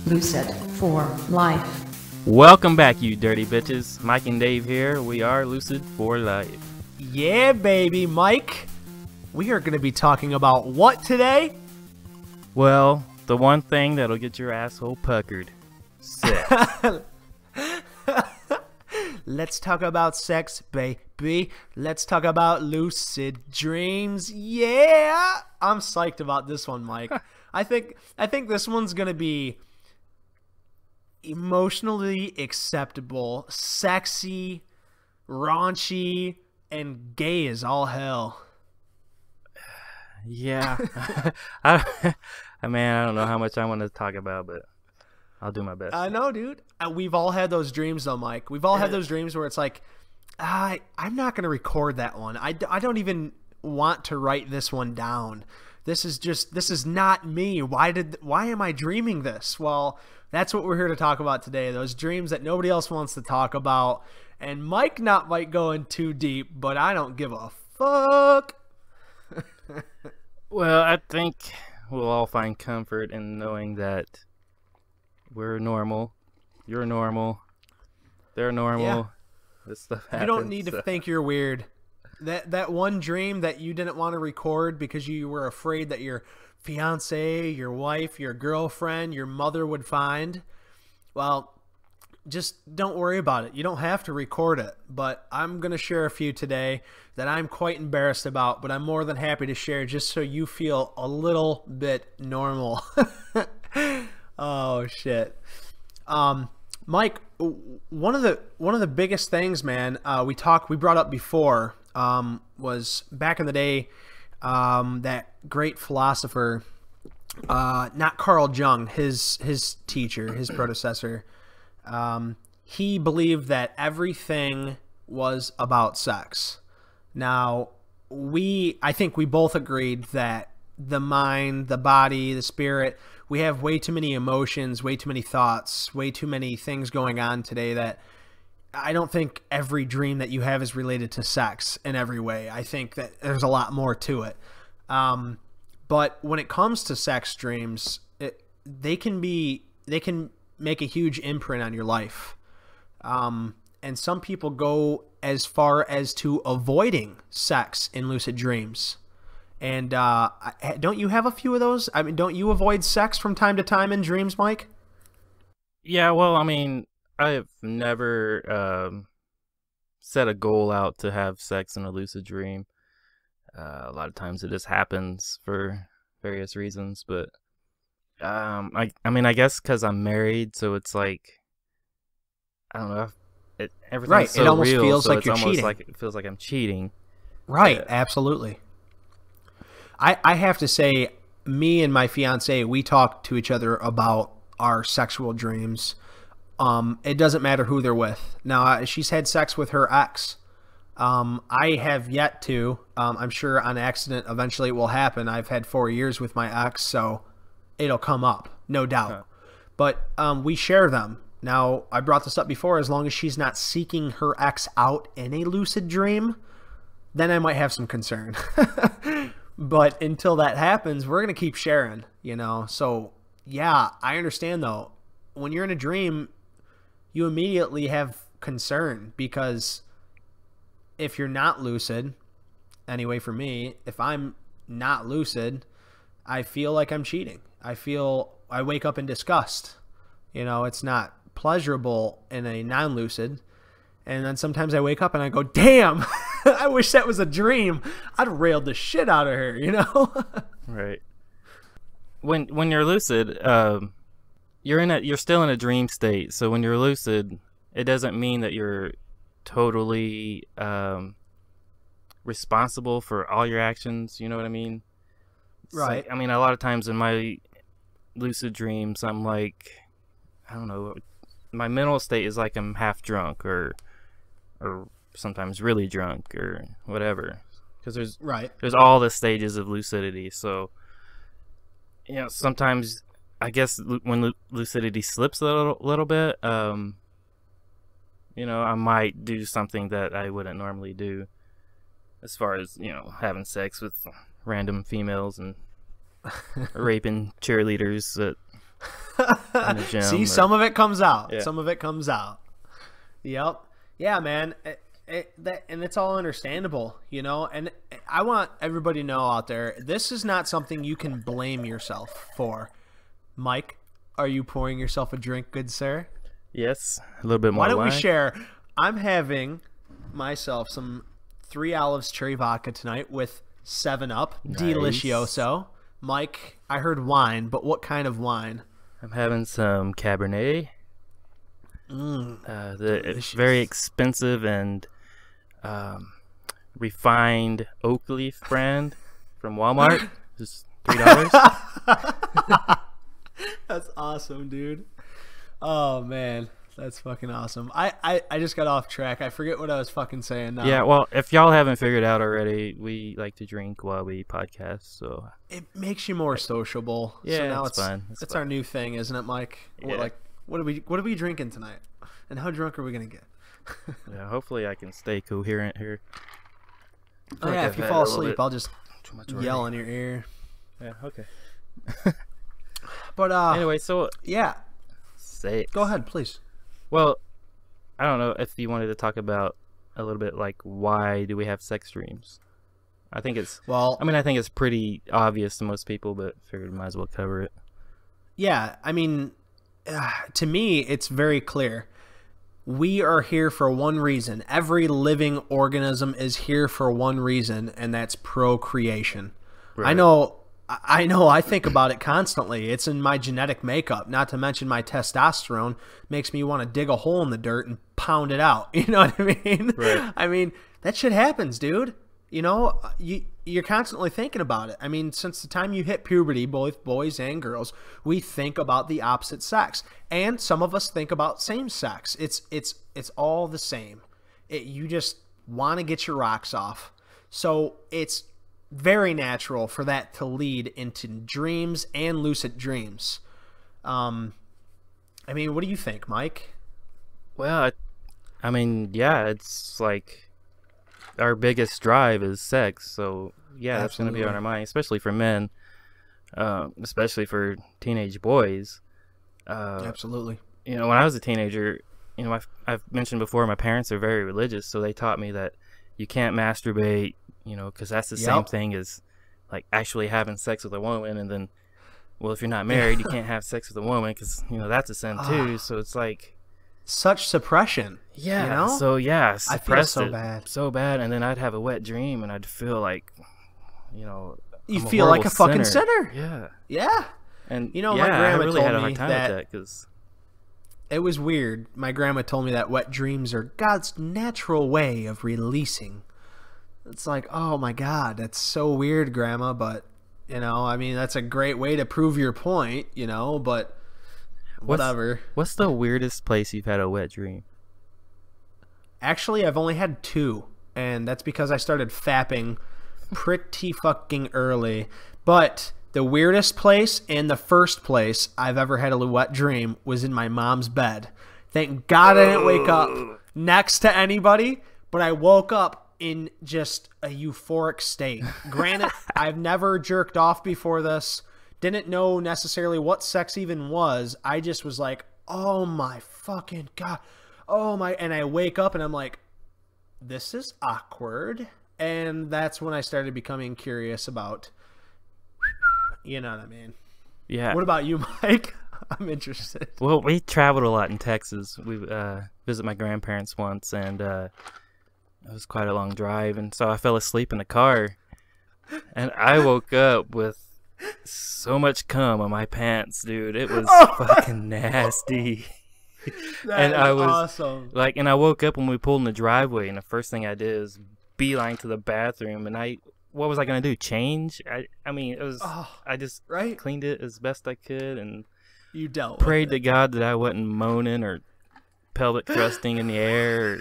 Lucid for Life. Welcome back, you dirty bitches. Mike and Dave here. We are Lucid for Life. Yeah, baby, Mike. We are going to be talking about what today? Well, the one thing that'll get your asshole puckered. Sex. Let's talk about sex, baby. Let's talk about lucid dreams. Yeah, I'm psyched about this one, Mike. I think this one's going to be emotionally acceptable, sexy, raunchy, and gay as all hell. Yeah. I don't know how much I want to talk about, but I'll do my best. I know, dude. We've all had those dreams, though, Mike. We've all had those dreams where it's like, I'm not going to record that one. I don't even want to write this one down. This is not me. Why am I dreaming this? Well, that's what we're here to talk about today. Those dreams that nobody else wants to talk about. And Mike not might go in too deep, but I don't give a fuck. Well, I think we'll all find comfort in knowing that we're normal. You're normal. They're normal. Yeah. This stuff happens. You don't need to think you're weird. That one dream that you didn't want to record because you were afraid that your fiance, your wife, your girlfriend, your mother would find, well, just don't worry about it. You don't have to record it, but I'm going to share a few today that I'm quite embarrassed about, but I'm more than happy to share just so you feel a little bit normal. Oh, shit. Mike, one of the biggest things, man, we brought up before, was back in the day, that great philosopher, not Carl Jung, his teacher, his predecessor, he believed that everything was about sex. Now, I think we both agreed that the mind, the body, the spirit, we have way too many emotions, way too many thoughts, way too many things going on today that I don't think every dream that you have is related to sex in every way. I think that there's a lot more to it. But when it comes to sex dreams, they can make a huge imprint on your life. And some people go as far as to avoiding sex in lucid dreams. And don't you have a few of those? I mean, don't you avoid sex from time to time in dreams, Mike? Yeah, well, I mean, I have never set a goal out to have sex in a lucid dream. A lot of times it just happens for various reasons, but I mean, I guess because I'm married, so it's like, I don't know, everything's right. so it almost real, feels so like it's you're almost cheating. like it feels like I'm cheating. Right, absolutely. I have to say, me and my fiance, we talk to each other about our sexual dreams. It doesn't matter who they're with. Now, she's had sex with her ex. I have yet to. I'm sure on accident eventually it will happen. I've had 4 years with my ex, so it'll come up, no doubt. Huh. But we share them. Now, I brought this up before, as long as she's not seeking her ex out in a lucid dream, then I might have some concern. But until that happens, we're going to keep sharing, you know? So, yeah, I understand, though. When you're in a dream, you immediately have concern because if you're not lucid, anyway, for me, if I'm not lucid, I feel like I'm cheating. I wake up in disgust. You know, it's not pleasurable in a non-lucid. And then sometimes I wake up and I go, damn, I wish that was a dream. I'd railed the shit out of her, you know? Right. When you're lucid, you're still in a dream state. So when you're lucid, it doesn't mean that you're totally responsible for all your actions. You know what I mean? Right. Like, I mean, a lot of times in my lucid dreams, I'm like, I don't know, my mental state is like I'm half drunk or sometimes really drunk or whatever. Because there's all the stages of lucidity. So, you know, sometimes I guess when lucidity slips a little bit, you know, I might do something that I wouldn't normally do, as far as, you know, having sex with random females and raping cheerleaders that in the gym. See, some of it comes out. Yeah. Some of it comes out. Yep. Yeah, man. And it's all understandable, you know. And I want everybody to know out there, this is not something you can blame yourself for. Mike, are you pouring yourself a drink, good sir? Yes, a little bit more Why don't wine. we share? I'm having myself some 3 Olives cherry vodka tonight with 7-Up. Nice. Delicioso. Mike, I heard wine, but what kind of wine? I'm having some Cabernet. It's delicious. very expensive and refined oak leaf brand from Walmart. Just $3. That's awesome, dude. Oh, man. That's fucking awesome. I just got off track. I forget what I was fucking saying now. Yeah, well, if y'all haven't figured out already, we like to drink while we podcast, so It makes you more sociable. Yeah, so now it's fun. It's It's fun. our new thing, isn't it, Mike? Yeah. What are we drinking tonight? And how drunk are we gonna get? yeah, hopefully I can stay coherent here. Oh yeah, if you fall asleep, I'll just Too much yell already. in your ear. Yeah, okay. But Anyway, so yeah, say it. go ahead, please. Well, I don't know if you wanted to talk about a little bit like why do we have sex dreams? I think it's Well, I think it's pretty obvious to most people, but figured we might as well cover it. yeah, I mean, to me, it's very clear. We are here for one reason. Every living organism is here for one reason, and that's procreation. Right. I know. I think about it constantly. It's in my genetic makeup, not to mention my testosterone makes me want to dig a hole in the dirt and pound it out. You know what I mean? Right. I mean, that shit happens, dude. You know, you're constantly thinking about it. I mean, since the time you hit puberty, both boys and girls, we think about the opposite sex. And some of us think about same sex. It's all the same. You just want to get your rocks off. So it's very natural for that to lead into dreams and lucid dreams. I mean, what do you think, Mike? Well, I mean, yeah, it's like our biggest drive is sex, so yeah, that's going to be on our mind, especially for men, especially for teenage boys. Absolutely. You know, when I was a teenager, you know, I've mentioned before, my parents are very religious, so they taught me that you can't masturbate, you know, because that's the same thing as like actually having sex with a woman. And then, well, if you're not married, you can't have sex with a woman because, you know, that's a sin too. So it's like such suppression. Yeah. You know? So yeah, I feel suppressed so it bad. so bad, and then I'd have a wet dream, and I'd feel like, you know, You I'm feel like a horrible fucking sinner. Yeah. Yeah. And You know, yeah, my grandma I really told had a me hard time that- with that because It was weird. My grandma told me that wet dreams are God's natural way of releasing. It's like, oh my God, that's so weird, Grandma. But, you know, I mean, that's a great way to prove your point, you know, but whatever. What's the weirdest place you've had a wet dream? Actually, I've only had 2, and that's because I started fapping pretty fucking early. But the weirdest place and the first place I've ever had a wet dream was in my mom's bed. Thank God I didn't wake up next to anybody, but I woke up in just a euphoric state. Granted, I've never jerked off before this. Didn't know necessarily what sex even was. I just was like, oh my fucking God. Oh my, and I wake up and I'm like, this is awkward. And that's when I started becoming curious about, you know what I mean? Yeah. What about you, Mike? I'm interested. Well, we traveled a lot in Texas. We visited my grandparents once, and it was quite a long drive, and so I fell asleep in the car, and I woke up with so much cum on my pants, dude. It was fucking nasty. That I is was awesome. like, and I woke up when we pulled in the driveway, and the first thing I did is beeline to the bathroom, and what was I gonna do? Change? I mean, it was. I just right? cleaned it as best I could, and You dealt prayed with to it. God that I wasn't moaning or pelvic thrusting in the air. Or,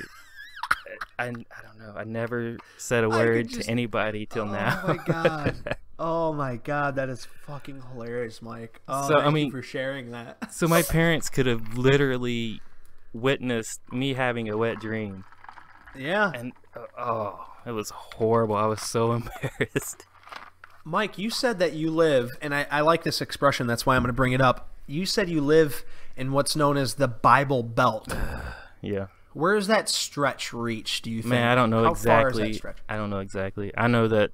I don't know. I never said a word to anybody till now. Oh my God. Oh my God, that is fucking hilarious, Mike. Oh, So, I thank mean- you for sharing that. So my parents could have literally witnessed me having a wet dream, Yeah. and it was horrible. I was so embarrassed. Mike, you said that you live, and I like this expression, that's why I'm going to bring it up. you said you live in what's known as the Bible Belt. Yeah. Where does that stretch reach, do you think? Man, I don't know How exactly. far is that stretch? I don't know exactly. I know that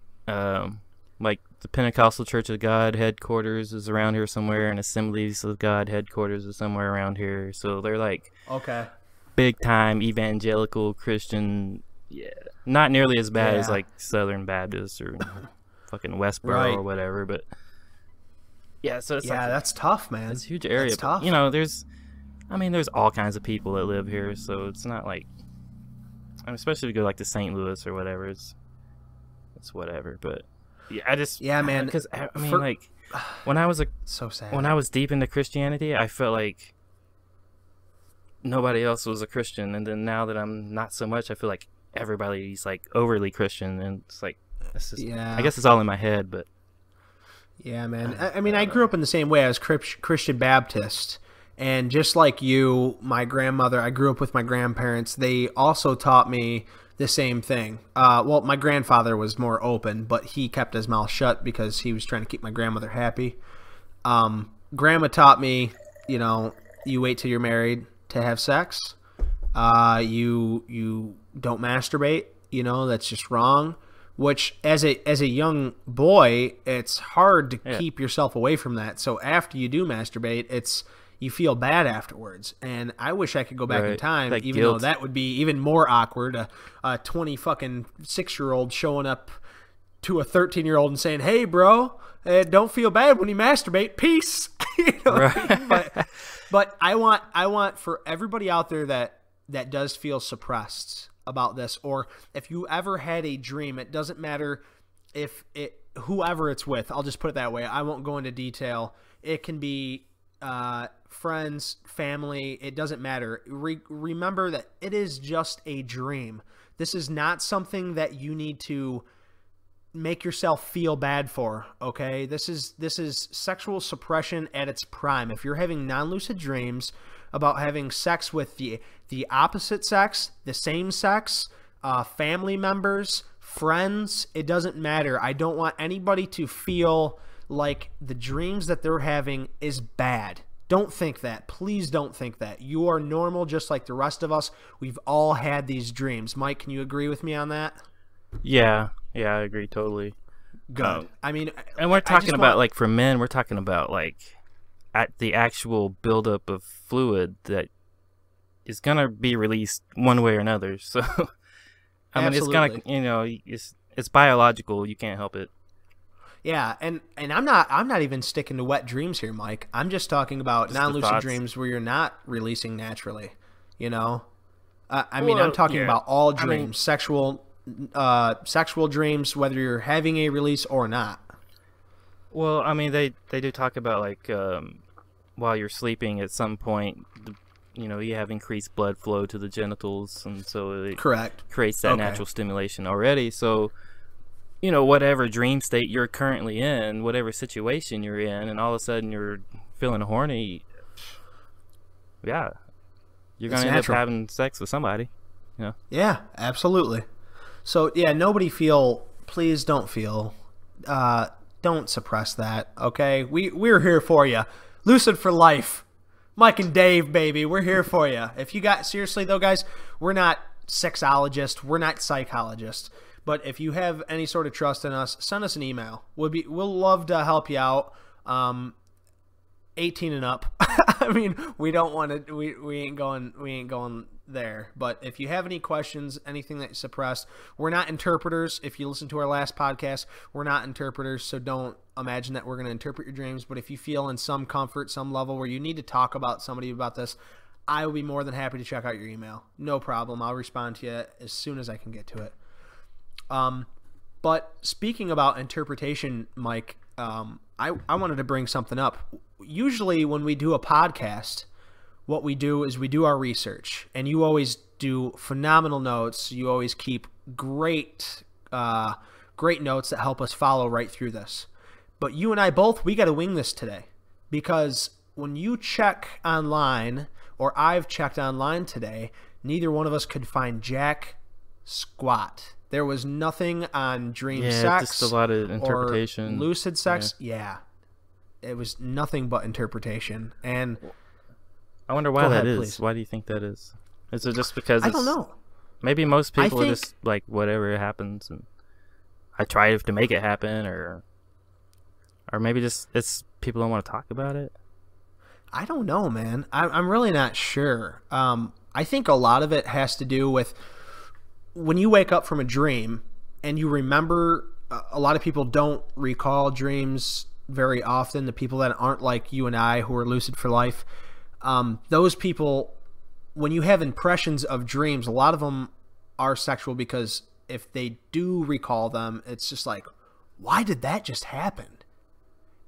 like the Pentecostal Church of God headquarters is around here somewhere, and Assemblies of God headquarters is somewhere around here. So they're like big time evangelical Christian. Yeah, not nearly as bad as like Southern Baptist or fucking Westboro or whatever, but yeah. So it's like, that's tough, man. It's a huge area. That's tough. You know, there's all kinds of people that live here, so it's not like, especially if you go like to St. Louis or whatever, it's whatever. But yeah, man. Because I mean, like when I was so sad. When I was deep into Christianity, I felt like nobody else was a Christian, and then now that I'm not so much, I feel like everybody's like overly Christian, and it's like I guess it's all in my head, but yeah, man. I mean, I grew up in the same way. I was Christian Baptist. And just like you, my grandmother, I grew up with my grandparents. They also taught me the same thing. Well, my grandfather was more open, but he kept his mouth shut because he was trying to keep my grandmother happy. Grandma taught me, you know, you wait till you're married to have sex. You don't masturbate. You know, that's just wrong. Which, as a young boy, it's hard to keep yourself away from that. So after you do masturbate, you feel bad afterwards, and I wish I could go back in time, that even though that would be even more awkward. A 20-fucking-6-year-old showing up to a 13-year-old and saying, "Hey, bro, don't feel bad when you masturbate. Peace." You know what I mean? But I want for everybody out there that does feel suppressed about this, or if you ever had a dream, it doesn't matter if whoever it's with. I'll just put it that way. I won't go into detail. It can be friends, family, it doesn't matter. Remember that it is just a dream. This is not something that you need to make yourself feel bad for, okay? This is sexual suppression at its prime. If you're having non-lucid dreams about having sex with the opposite sex, the same sex, family members, friends, it doesn't matter. I don't want anybody to feel like the dreams that they're having is bad. Don't think that. Please don't think that. You are normal just like the rest of us. We've all had these dreams. Mike, can you agree with me on that? Yeah, I agree totally. Good. I mean, and we're talking about like for men, we're talking about like at the actual buildup of fluid that is gonna be released one way or another. So I mean, it's gonna, you know, it's biological. You can't help it. Yeah, and I'm not even sticking to wet dreams here, Mike. I'm just talking about non-lucid dreams where you're not releasing naturally. You know, I mean, I'm talking about all dreams, sexual dreams, whether you're having a release or not. Well, I mean, they do talk about like while you're sleeping, at some point, you know, you have increased blood flow to the genitals, and so it creates that natural stimulation already. So, you know, whatever dream state you're currently in, whatever situation you're in, and all of a sudden you're feeling horny, yeah, you're going to end up having sex with somebody, you know? Yeah, absolutely. So, yeah, please don't feel, don't suppress that, okay? We're here for you. Lucid for Life. Mike and Dave, baby, we're here for you. If you got, seriously though, guys, we're not sexologists, we're not psychologists. But if you have any sort of trust in us, send us an email. We'll love to help you out. 18 and up. I mean, we don't want to. We ain't going there. But if you have any questions, anything that you suppressed, we're not interpreters. If you listen to our last podcast, we're not interpreters. So don't imagine that we're going to interpret your dreams. But if you feel in some comfort, some level where you need to talk about somebody about this, I will be more than happy to check out your email. No problem. I'll respond to you as soon as I can get to it. But speaking about interpretation, Mike, I wanted to bring something up. Usually when we do a podcast, what we do is we do our research, and you always do phenomenal notes. You always keep great notes that help us follow right through this. But you and I both, we got to wing this today, because when you check online, or I've checked online today, neither one of us could find jack squat. There was nothing on dream sex, just a lot of interpretation, or lucid sex. Yeah. it was nothing but interpretation. And I wonder why Go that ahead, is. please. Why do you think that is? Is it just because I don't know. Maybe most people think- are just like whatever happens, and I try to make it happen, or maybe just it's people don't want to talk about it. I don't know, man. I'm really not sure. I think a lot of it has to do with when you wake up from a dream and you remember. A lot of people don't recall dreams very often. The people that aren't like you and I, who are lucid for life, those people, when you have impressions of dreams, a lot of them are sexual because if they do recall them, it's just like, why did that just happen?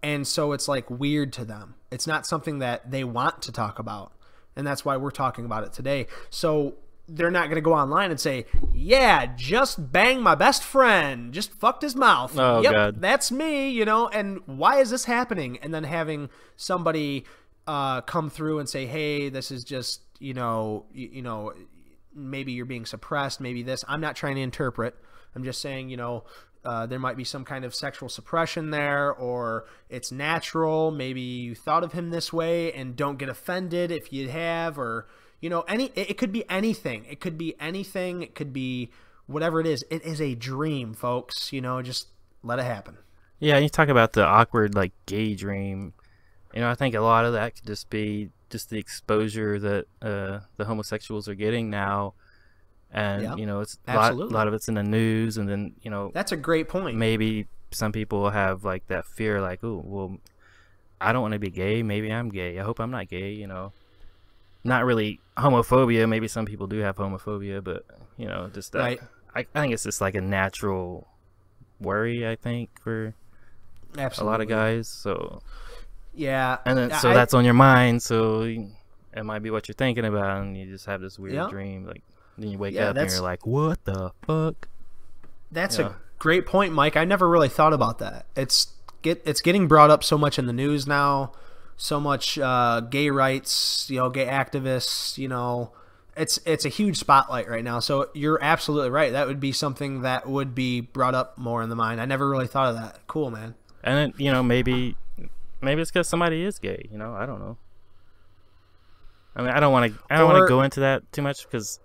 And so it's like weird to them. It's not something that they want to talk about. And that's why we're talking about it today. So they're not going to go online and say, yeah, just banged my best friend, just fucked his mouth. Oh, yep, God. That's me, you know, and why is this happening? And then having somebody come through and say, hey, this is just, you know, maybe you're being suppressed, maybe this. I'm not trying to interpret. I'm just saying, you know, there might be some kind of sexual suppression there, or it's natural. Maybe you thought of him this way and don't get offended if you have, or, you know, it could be anything. It could be anything. It could be whatever it is. It is a dream, folks. You know, just let it happen. Yeah, you talk about the awkward, like, gay dream. You know, I think a lot of that could just be just the exposure that the homosexuals are getting now. And, Yep, you know, it's a absolutely. lot of it's in the news. And then, you know, That's a great point. maybe some people have, like, that fear, like, oh, well, I don't want to be gay. Maybe I'm gay. I hope I'm not gay, you know. Not really homophobia. Maybe some people do have homophobia, but, you know, just that. Right. I think it's just like a natural worry, I think, for Absolutely. a lot of guys. So, Yeah. and then, so that's on your mind. So it might be what you're thinking about, and you just have this weird Yeah. dream. Like, then you wake Yeah, up and you're like, what the fuck? That's Yeah. a great point, Mike. I never really thought about that. It's getting brought up so much in the news now. So much gay rights, you know, gay activists, you know, it's a huge spotlight right now. So you're absolutely right. That would be something that would be brought up more in the mind. I never really thought of that. Cool, man. And then, you know, maybe it's because somebody is gay. You know, I don't know. I mean, I don't want to go into that too much because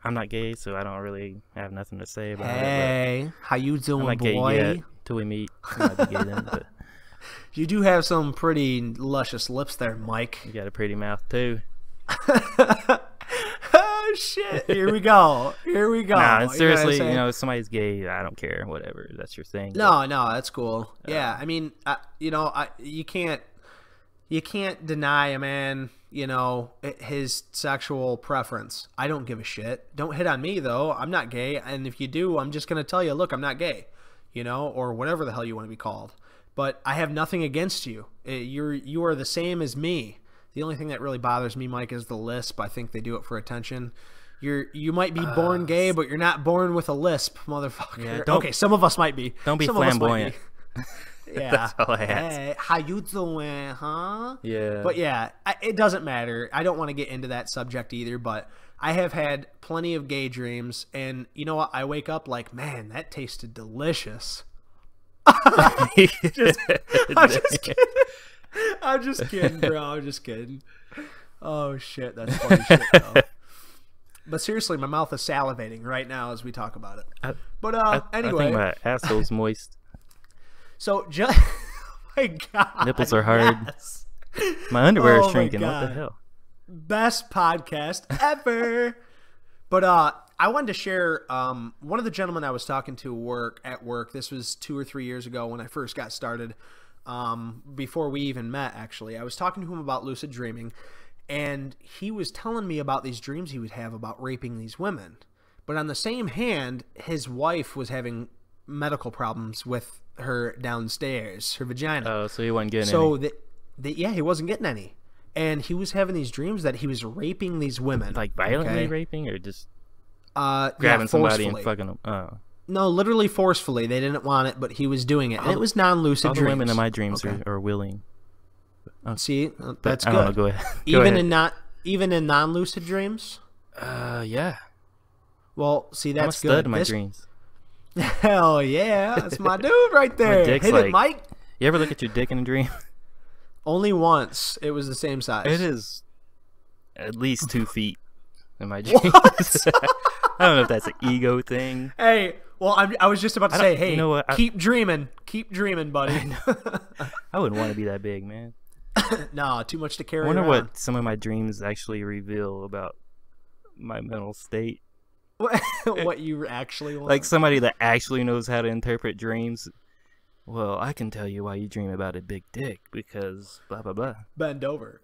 I'm not gay, so I don't really have nothing to say about it. Hey, how you But I'm doing, not gay boy? yet till we meet. I might be gay then, but You do have some pretty luscious lips there, Mike. you got a pretty mouth too. Oh shit! Here we go. Here we go. Nah, You know what I'm seriously, saying? you know, if somebody's gay, I don't care. Whatever, that's your thing. No, that's cool. Yeah, I mean, you know, you can't deny a man, you know, his sexual preference. I don't give a shit. Don't hit on me though. I'm not gay, and if you do, I'm just gonna tell you, look, I'm not gay, you know, or whatever the hell you want to be called. But I have nothing against you. You are the same as me. The only thing that really bothers me, Mike, is the lisp. I think they do it for attention. You might be born gay, but you're not born with a lisp, motherfucker. Yeah, okay, some of us might be. Don't be Some of us might flamboyant. be. Yeah. That's all I ask. Hey, how you doing, huh? Yeah. But yeah, it doesn't matter. I don't want to get into that subject either, but I have had plenty of gay dreams, and you know what? I wake up like, man, that tasted delicious. I'm just kidding. I'm just kidding, bro. I'm just kidding. Oh shit, that's funny shit, though. But seriously, my mouth is salivating right now as we talk about it. Anyway, I think my asshole's moist. so just, oh my God, Nipples are hard. yes. My underwear Oh is my shrinking. What the God. hell? Best podcast ever. But I wanted to share one of the gentlemen I was talking to at work. This was 2 or 3 years ago when I first got started. Before we even met, actually, I was talking to him about lucid dreaming, and he was telling me about these dreams he would have about raping these women. But on the same hand, his wife was having medical problems with her downstairs, her vagina. Oh, so he wasn't getting So any. yeah, he wasn't getting any. And he was having these dreams that he was raping these women. Like violently okay? raping, or just Yeah, grabbing somebody and forcefully. fucking them? Oh. No, literally forcefully. They didn't want it, but he was doing it. And it was non-lucid All the dreams. women in my dreams Okay. are willing. See, that's I good. don't know, go ahead. Go even ahead. even in non-lucid dreams. Yeah. Well, see, I'm a that's stud good. in my dreams. Hell yeah, that's my dude right there. dick's Hit like- it, Mike. You ever look at your dick in a dream? Only once it was the same size. It is at least 2 feet in my dreams. I don't know if that's an ego thing. Hey, well, I was just about to say, hey, you know what? keep dreaming, buddy. I wouldn't want to be that big, man. No, too much to carry I wonder around. what some of my dreams actually reveal about my mental state. What you actually want. Like somebody that actually knows how to interpret dreams. Well, I can tell you why you dream about a big dick because blah blah blah. Bend over.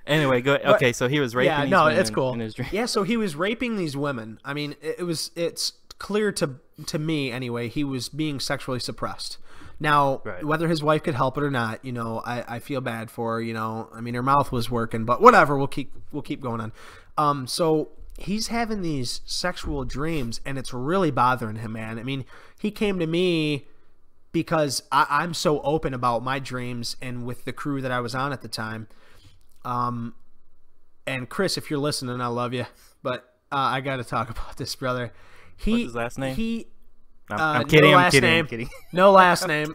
Anyway, go. Okay, so he was raping. Yeah, these it's women cool. in his dream. Yeah, so he was raping these women. I mean, it's clear to me anyway. He was being sexually suppressed. Now, Right. whether his wife could help it or not, you know, I feel bad for her. You know, I mean, her mouth was working, but whatever. We'll keep going on. So he's having these sexual dreams, and it's really bothering him, man. I mean, he came to me because I'm so open about my dreams, and with the crew that I was on at the time. And Chris, if you're listening, I love you, but I got to talk about this, brother. What's his last name? I'm kidding. No I'm last kidding. name. I'm kidding. No last name.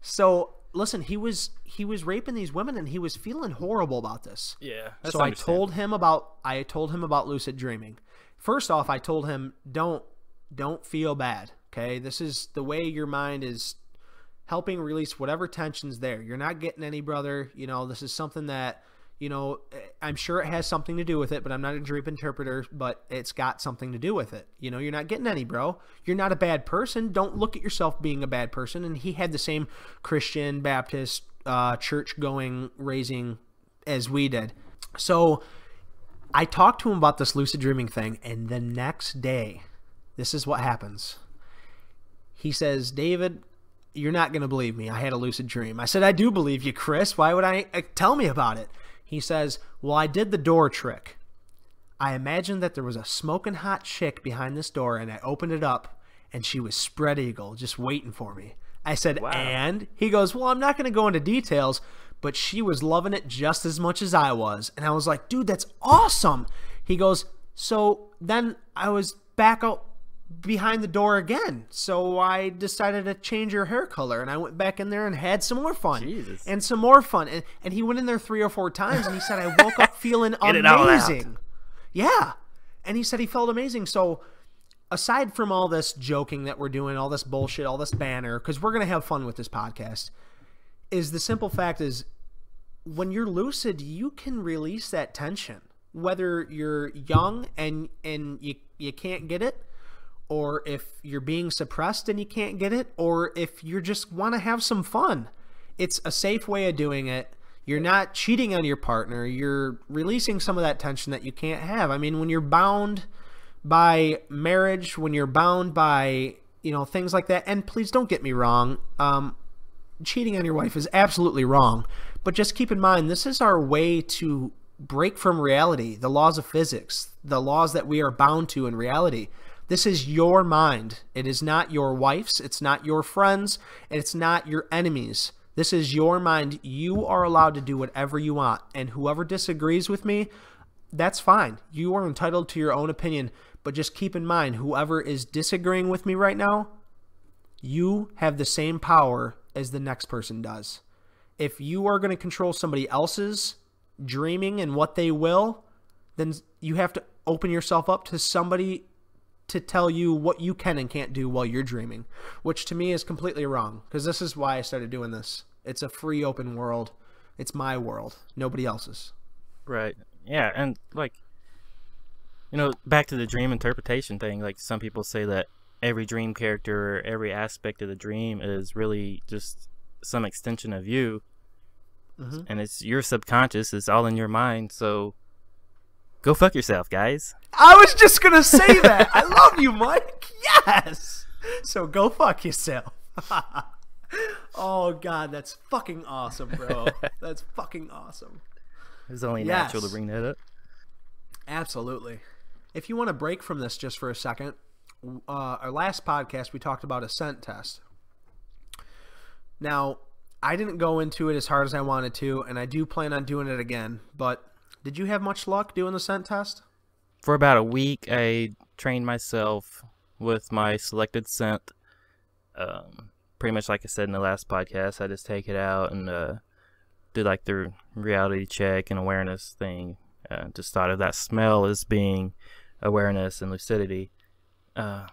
So listen, he was raping these women, and he was feeling horrible about this. Yeah. So I told him about lucid dreaming. First off, I told him don't feel bad. Okay, this is the way your mind is helping release whatever tension's there. You're not getting any, brother. You know, this is something that, you know, I'm sure it has something to do with it, but I'm not a dream interpreter, but it's got something to do with it. You know, you're not getting any, bro. You're not a bad person. Don't look at yourself being a bad person. And he had the same Christian, Baptist, church-going raising as we did. So I talked to him about this lucid dreaming thing, and the next day, this is what happens. He says, David, you're not going to believe me. I had a lucid dream. I said, I do believe you, Chris. Why would I tell me about it? He says, well, I did the door trick. I imagined that there was a smoking hot chick behind this door, and I opened it up, and she was spread eagle, just waiting for me. I said, Wow. And? He goes, well, I'm not going to go into details, but she was loving it just as much as I was. And I was like, dude, that's awesome. He goes, so then I was back out behind the door again, so I decided to change her hair color, and I went back in there and had some more fun. Jesus. And some more fun, and he went in there 3 or 4 times, and he said I woke up feeling Get it all out. amazing. Yeah, and he said he felt amazing. So aside from all this joking that we're doing, all this bullshit, all this banner, because we're gonna have fun with this podcast, is the simple fact is when you're lucid, you can release that tension, whether you're young and you can't get it, or if you're being suppressed and you can't get it, or if you just want to have some fun. It's a safe way of doing it. You're not cheating on your partner. You're releasing some of that tension that you can't have. I mean, when you're bound by marriage, when you're bound by, you know, things like that, and please don't get me wrong, cheating on your wife is absolutely wrong, but just keep in mind, this is our way to break from reality, the laws of physics, the laws that we are bound to in reality. This is your mind. It is not your wife's. It's not your friends. It's not your enemies. This is your mind. You are allowed to do whatever you want. And whoever disagrees with me, that's fine. You are entitled to your own opinion. But just keep in mind, whoever is disagreeing with me right now, you have the same power as the next person does. If you are going to control somebody else's dreaming and what they will, then you have to open yourself up to somebody to tell you what you can and can't do while you're dreaming, which to me is completely wrong, because this is why I started doing this. It's a free, open world. It's my world, nobody else's. Right. Yeah, and like, you know, back to the dream interpretation thing, like some people say that every dream character, or every aspect of the dream is really just some extension of you. Mm-hmm. And it's your subconscious, it's all in your mind, so go fuck yourself, guys. I was just going to say that. I love you, Mike. Yes. So go fuck yourself. Oh, God, that's fucking awesome, bro. That's fucking awesome. It's only natural to bring that up. Absolutely. If you want to break from this just for a second, our last podcast, we talked about a scent test. Now, I didn't go into it as hard as I wanted to, and I do plan on doing it again, but did you have much luck doing the scent test? For about a week, I trained myself with my selected scent, pretty much like I said in the last podcast, I just take it out and do like the reality check and awareness thing. Just thought of that smell as being awareness and lucidity.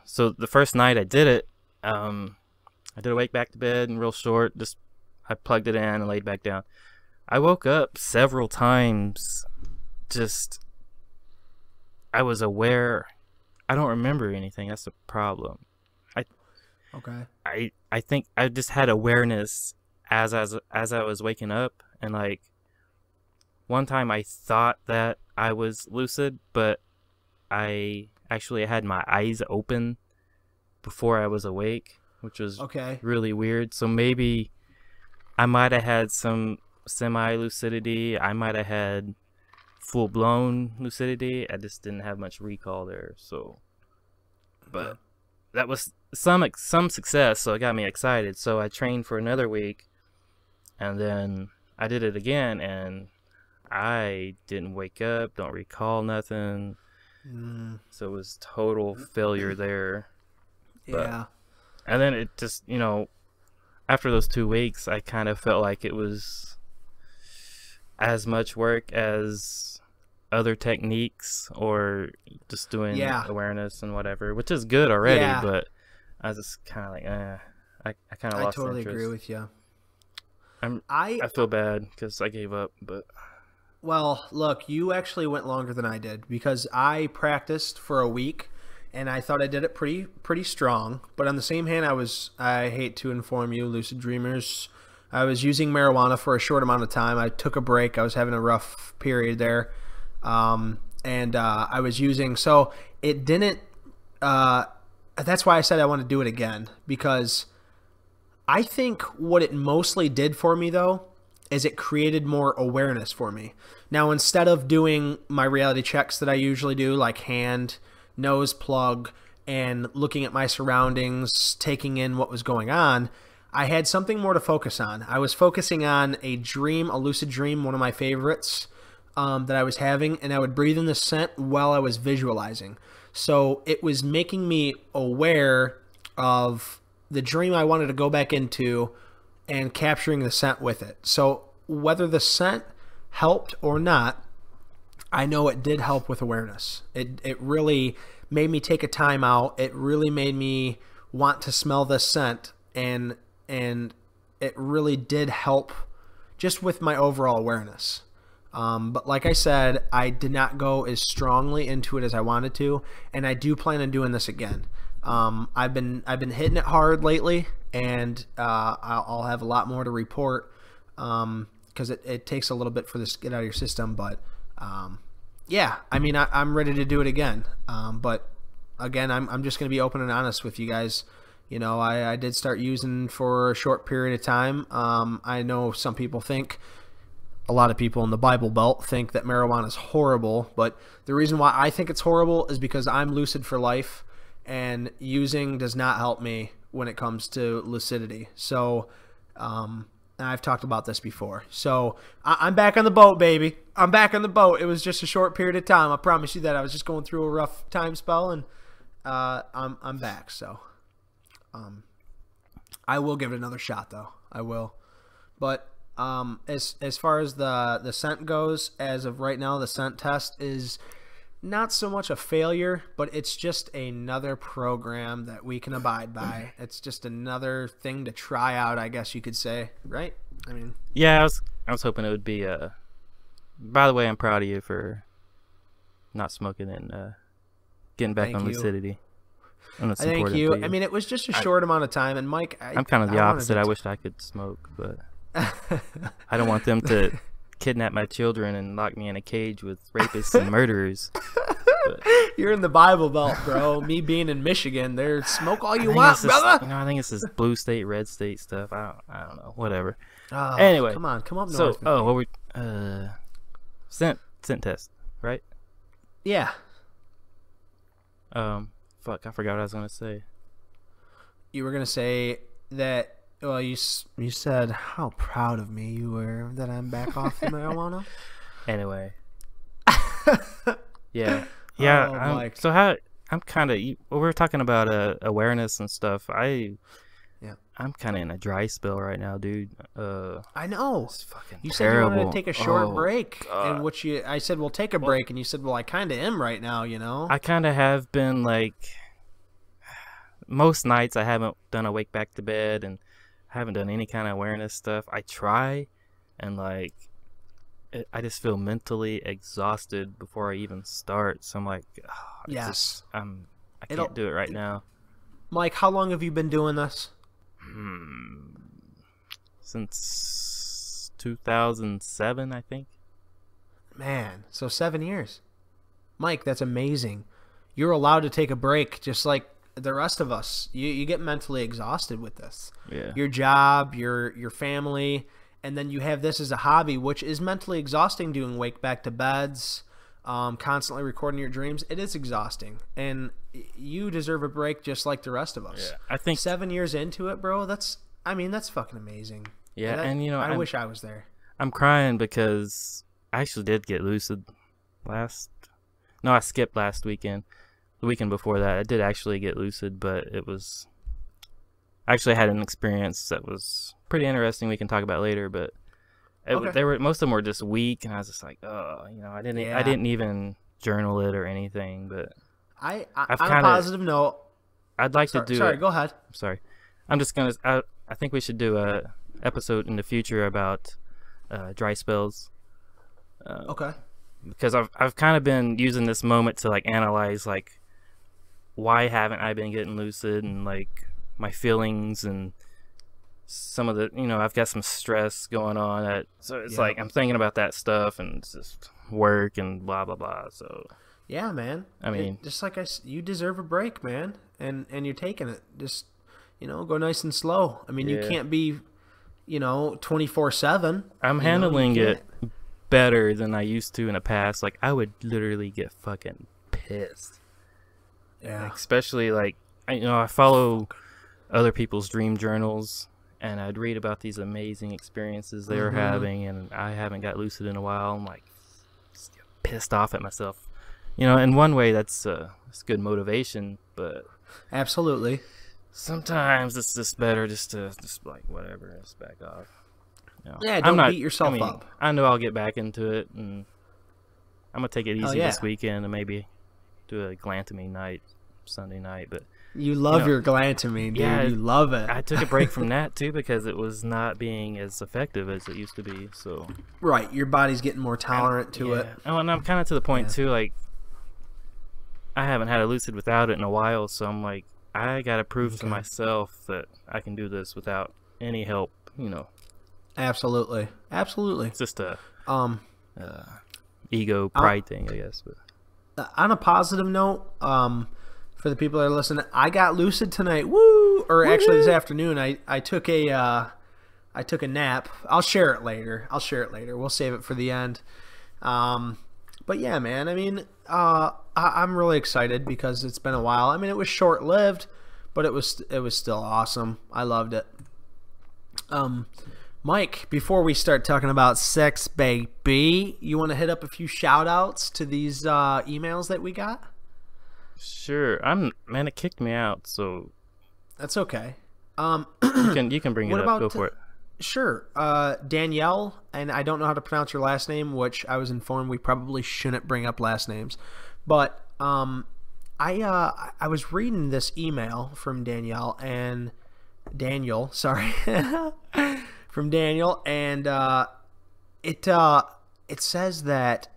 So the first night I did it, I did a wake back to bed and real short. Just I plugged it in and laid back down. I woke up several times. Just I was aware. I don't remember anything. That's the problem. I think I just had awareness as I was waking up, and like one time I thought that I was lucid, but I actually had my eyes open before I was awake, which was really weird. So maybe I might have had some semi-lucidity. I might have had full-blown lucidity. I just didn't have much recall there. So, but that was some success, so it got me excited. So I trained for another week, and then I did it again, and I didn't wake up, don't recall nothing. So it was total failure there. Yeah. And then it just, after those 2 weeks, I kind of felt like it was as much work as other techniques or just doing awareness and whatever, which is good already, but I was just kind of like, I kind of lost interest. I totally agree with you. I feel bad because I gave up, but... Well, look, you actually went longer than I did because I practiced for a week and I thought I did it pretty strong. But on the same hand, I hate to inform you, lucid dreamers, I was using marijuana for a short amount of time. I took a break. I was having a rough period there. And I was using, so it didn't, that's why I said I want to do it again, because I think what it mostly did for me though, is it created more awareness for me. Now, instead of doing my reality checks that I usually do, like hand, nose plug, and looking at my surroundings, taking in what was going on, I had something more to focus on. I was focusing on a dream, a lucid dream, one of my favorites, that I was having, and I would breathe in the scent while I was visualizing. So it was making me aware of the dream I wanted to go back into and capturing the scent with it. So whether the scent helped or not, I know it did help with awareness. It really made me take a time out. It really made me want to smell this scent, and it really did help just with my overall awareness. But like I said, I did not go as strongly into it as I wanted to, and I do plan on doing this again. I've been hitting it hard lately, and I'll have a lot more to report because it takes a little bit for this to get out of your system. But yeah, I mean, I'm ready to do it again. But again, I'm just going to be open and honest with you guys. I did start using for a short period of time. I know some people think, a lot of people in the Bible Belt think that marijuana is horrible, but the reason why I think it's horrible is because I'm lucid for life, and using does not help me when it comes to lucidity. So I've talked about this before. So I'm back on the boat, baby. I'm back on the boat. It was just a short period of time. I promise you that. I was just going through a rough time spell, and I'm back. So I will give it another shot, though. I will. But as far as the scent goes, as of right now, the scent test is not so much a failure, but it's just another program that we can abide by. It's just another thing to try out, I guess you could say, right? I mean, yeah, I was hoping it would be. By the way, I'm proud of you for not smoking and getting back on lucidity. Thank you. I mean, it was just a short amount of time, and Mike, I'm kind of the opposite. I wish I could smoke, but I don't want them to kidnap my children and lock me in a cage with rapists and murderers. But you're in the Bible Belt, bro. Me being in Michigan, there's smoke all you want, brother. I think it's this blue state, red state stuff. I don't know. Whatever. Oh, anyway, come up north. So, what we scent test, right? Yeah. Fuck, I forgot what I was gonna say. You were gonna say that. Well, you said how proud of me you were that I'm back off the marijuana. Anyway. Yeah. So I'm kind of. We were talking about awareness and stuff. I Yeah. I'm kind of in a dry spell right now, dude. I know. It's fucking You terrible. said you wanted to take a short Oh, break, God. and I said, "Well, take a break," and you said, "Well, I kind of am right now," you know. I kind of have been like most nights I haven't done a wake back to bed and haven't done any kind of awareness stuff. I try, and like I just feel mentally exhausted before I even start. So I'm like, Yes. I can't do it right now. Mike, how long have you been doing this? Since 2007, I think. Man, so 7 years. Mike, that's amazing. You're allowed to take a break just like the rest of us. You get mentally exhausted with this. Yeah. Your job, your family, and then you have this as a hobby, which is mentally exhausting, doing wake back to beds, constantly recording your dreams. It is exhausting, and you deserve a break just like the rest of us. Yeah, I think 7 years into it, bro, that's fucking amazing. Yeah, and you know, I wish I was there. I'm crying because I actually did get lucid I skipped last weekend. The weekend before that, I did actually get lucid, but I actually had an experience that was pretty interesting. We can talk about later, but most of them were just weak, and I was just like, oh, you know, I didn't even journal it or anything. But on a positive note, I'd like to do. Sorry, go ahead. Sorry, I'm just gonna. I think we should do a episode in the future about dry spells. Okay. Because I've kind of been using this moment to like analyze like why haven't I been getting lucid, and like my feelings and some of the, you know, I've got some stress going on so it's like I'm thinking about that stuff, and it's just work and blah blah blah. So yeah, man, I mean, just like you deserve a break, man, and you're taking it. Just, you know, go nice and slow. I mean, you can't be, you know, 24/7. I'm handling it better than I used to in the past. Like, I would literally get fucking pissed. Yeah. Like, especially like, I follow other people's dream journals, and I'd read about these amazing experiences they were having, and I haven't got lucid in a while. I'm like, just get pissed off at myself. You know, in one way that's good motivation, but absolutely. Sometimes it's just better just to like whatever, just back off. You know, yeah, don't beat yourself up. I know I'll get back into it, and I'm gonna take it easy this weekend and maybe do a glantamine night Sunday night. But you love your glantamine, dude. Yeah, you love it. I took a break from that too because it was not being as effective as it used to be. So right, your body's getting more tolerant to it. And I'm kind of to the point too, like I haven't had a lucid without it in a while, so I'm like, I gotta prove to myself that I can do this without any help. You know. Absolutely. It's just a ego pride thing, I guess. But on a positive note, for the people that are listening, I got lucid tonight. Woo! Or actually this afternoon, I took a nap. I'll share it later. We'll save it for the end. But yeah, man. I mean, I'm really excited because it's been a while. I mean, it was short-lived, but it was still awesome. I loved it. Mike, before we start talking about sex, baby, you want to hit up a few shout-outs to these emails that we got? Sure. Man, it kicked me out, so that's okay. You can bring it up. Go for it. Sure. Danielle, and I don't know how to pronounce your last name, which I was informed we probably shouldn't bring up last names. But I was reading this email from Daniel, sorry. From Daniel, and it says that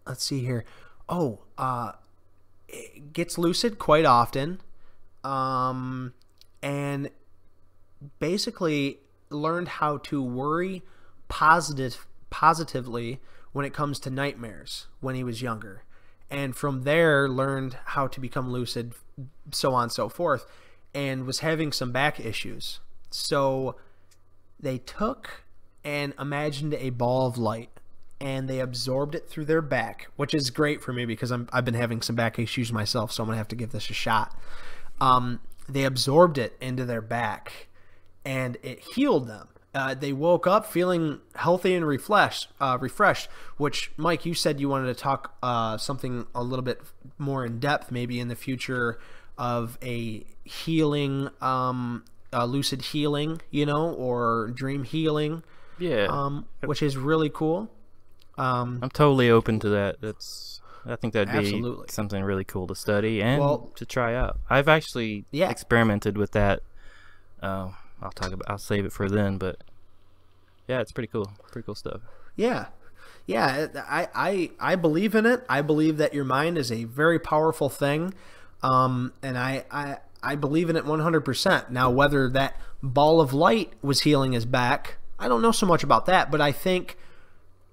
let's see here. It gets lucid quite often, and basically learned how to worry positively when it comes to nightmares when he was younger, and from there learned how to become lucid, so on and so forth, and was having some back issues. So they took and imagined a ball of light, and they absorbed it through their back, which is great for me because I've been having some back issues myself, so I'm going to have to give this a shot. They absorbed it into their back, and it healed them. They woke up feeling healthy and refreshed, which, Mike, you said you wanted to talk something a little bit more in depth maybe in the future of a healing, lucid healing, you know, or dream healing. Yeah. Which is really cool. I'm totally open to that. I think that'd be Absolutely. something really cool to study and Well, to try out. I've actually experimented with that. I'll save it for then, but yeah, it's pretty cool. Pretty cool stuff. Yeah. Yeah, I believe in it. I believe that your mind is a very powerful thing. And I believe in it 100%. Now, whether that ball of light was healing his back, I don't know so much about that, but I think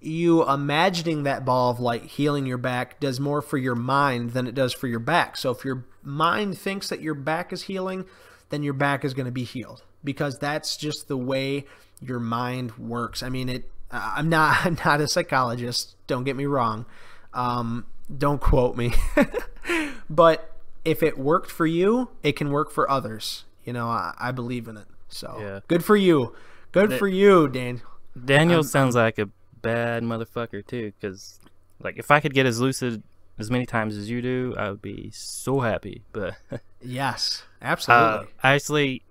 you imagining that ball of light healing your back does more for your mind than it does for your back. So if your mind thinks that your back is healing, then your back is going to be healed, because that's just the way your mind works. I mean, I'm not a psychologist. Don't get me wrong. Don't quote me. But if it worked for you, it can work for others. You know, I believe in it. So yeah. Good for you. Good for you, Dan. Daniel sounds like a bad motherfucker too, because like if I could get as lucid as many times as you do, I would be so happy. But yes, absolutely. Actually,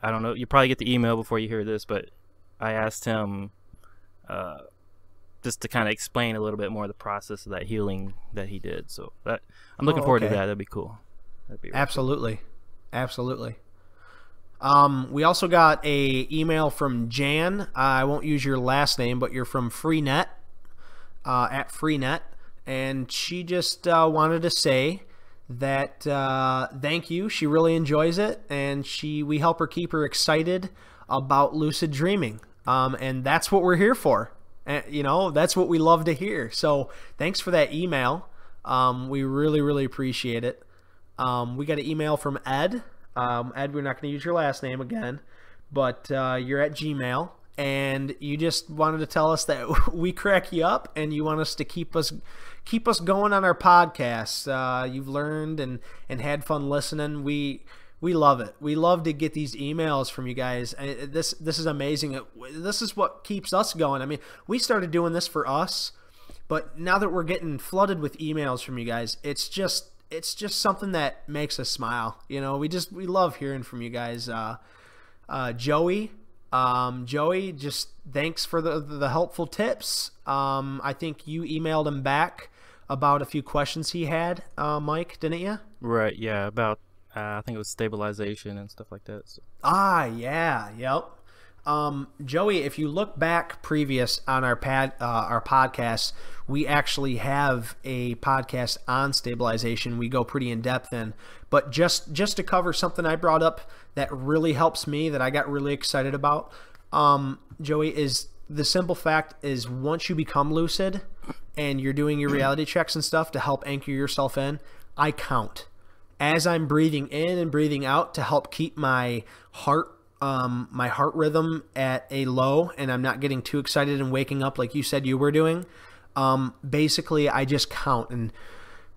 I don't know. You probably get the email before you hear this, but I asked him just to kind of explain a little bit more of the process of that healing that he did. So that I'm looking forward to that. That'd be cool. That'd be really absolutely, cool. Absolutely. We also got a email from Jan. I won't use your last name, but you're from Freenet, at Freenet, and she just wanted to say that thank you. She really enjoys it, and we help her keep her excited about lucid dreaming, and that's what we're here for. And, you know, that's what we love to hear. So thanks for that email. We really, really appreciate it. We got an email from Ed. Ed, we're not going to use your last name again, but you're at Gmail, and you just wanted to tell us that we crack you up, and you want us to keep us going on our podcast. You've learned and had fun listening. We love it. We love to get these emails from you guys. This is amazing. This is what keeps us going. I mean, we started doing this for us, but now that we're getting flooded with emails from you guys, it's just something that makes us smile. You know, we love hearing from you guys. Joey, just thanks for the helpful tips. I think you emailed him back about a few questions he had, Mike, didn't you? Right. Yeah. About I think it was stabilization and stuff like that. So. Yeah. Yep. Joey, if you look back previous on our podcast, we actually have a podcast on stabilization. We go pretty in depth in, but just to cover something I brought up that really helps me, that I got really excited about, Joey, is the simple fact is once you become lucid and you're doing your reality checks and stuff to help anchor yourself in, I count as I'm breathing in and breathing out to help keep my heart rhythm at a low, and I'm not getting too excited and waking up like you said you were doing. Basically, I just count and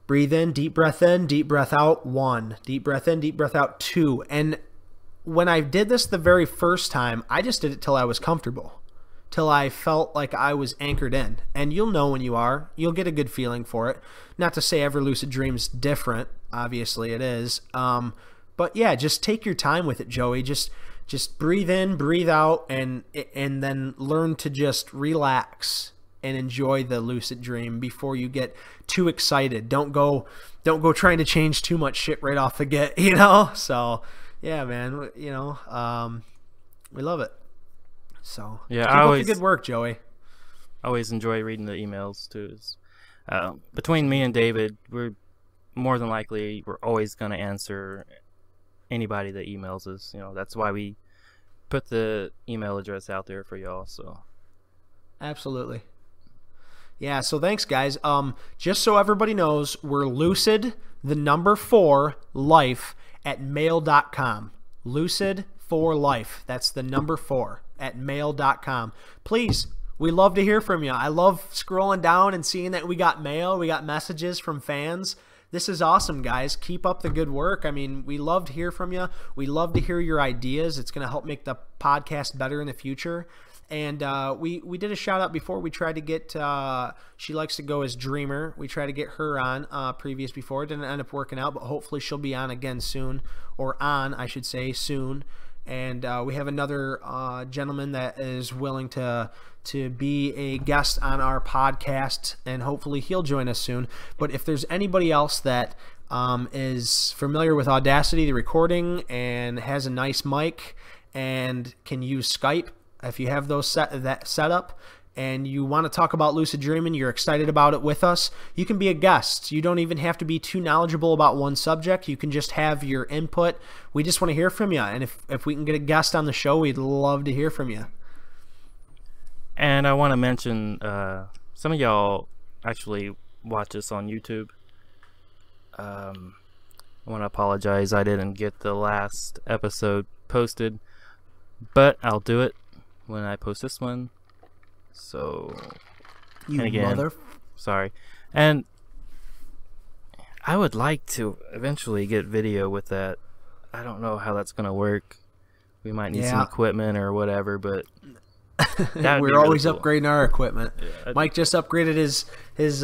breathe in, deep breath out, 1, deep breath in, deep breath out, 2. And when I did this the very first time, I just did it till I was comfortable, till I felt like I was anchored in. And you'll know when you are. You'll get a good feeling for it. Not to say every lucid dream's different. Obviously, it is. But yeah, just take your time with it, Joey. Just breathe in, breathe out, and then learn to just relax and enjoy the lucid dream before you get too excited. Don't go trying to change too much shit right off the get, you know? So, yeah, man, you know, we love it. So, yeah, keep up the good work, Joey. I always enjoy reading the emails too. Between me and David, we're always going to answer anybody that emails us. You know, that's why we put the email address out there for y'all. So absolutely. Yeah, so thanks guys. Just so everybody knows, we're lucid 4 life at mail.com. Lucid for life. That's the 4 at mail.com. Please, we love to hear from you. I love scrolling down and seeing that we got mail, we got messages from fans This is awesome, guys. Keep up the good work. I mean, we love to hear from you. We love to hear your ideas. It's going to help make the podcast better in the future. And we did a shout out before. We tried to get, she likes to go as Dreamer. We tried to get her on previous before. It didn't end up working out, but hopefully she'll be on again soon, or on, I should say, soon. And we have another gentleman that is willing to be a guest on our podcast, and hopefully he'll join us soon. But if there's anybody else that is familiar with Audacity, the recording, and has a nice mic and can use Skype, if you have those set up and you want to talk about lucid dreaming, you're excited about it with us, you can be a guest. You don't even have to be too knowledgeable about one subject. You can just have your input. We just want to hear from you. And if we can get a guest on the show, we'd love to hear from you. And I want to mention, some of y'all actually watch us on YouTube. I want to apologize. I didn't get the last episode posted, but I'll do it when I post this one. So, You and again, mother... sorry. And I would like to eventually get video with that. I don't know how that's going to work. We might need some equipment or whatever, but we're always really cool. Upgrading our equipment. Yeah, Mike just upgraded his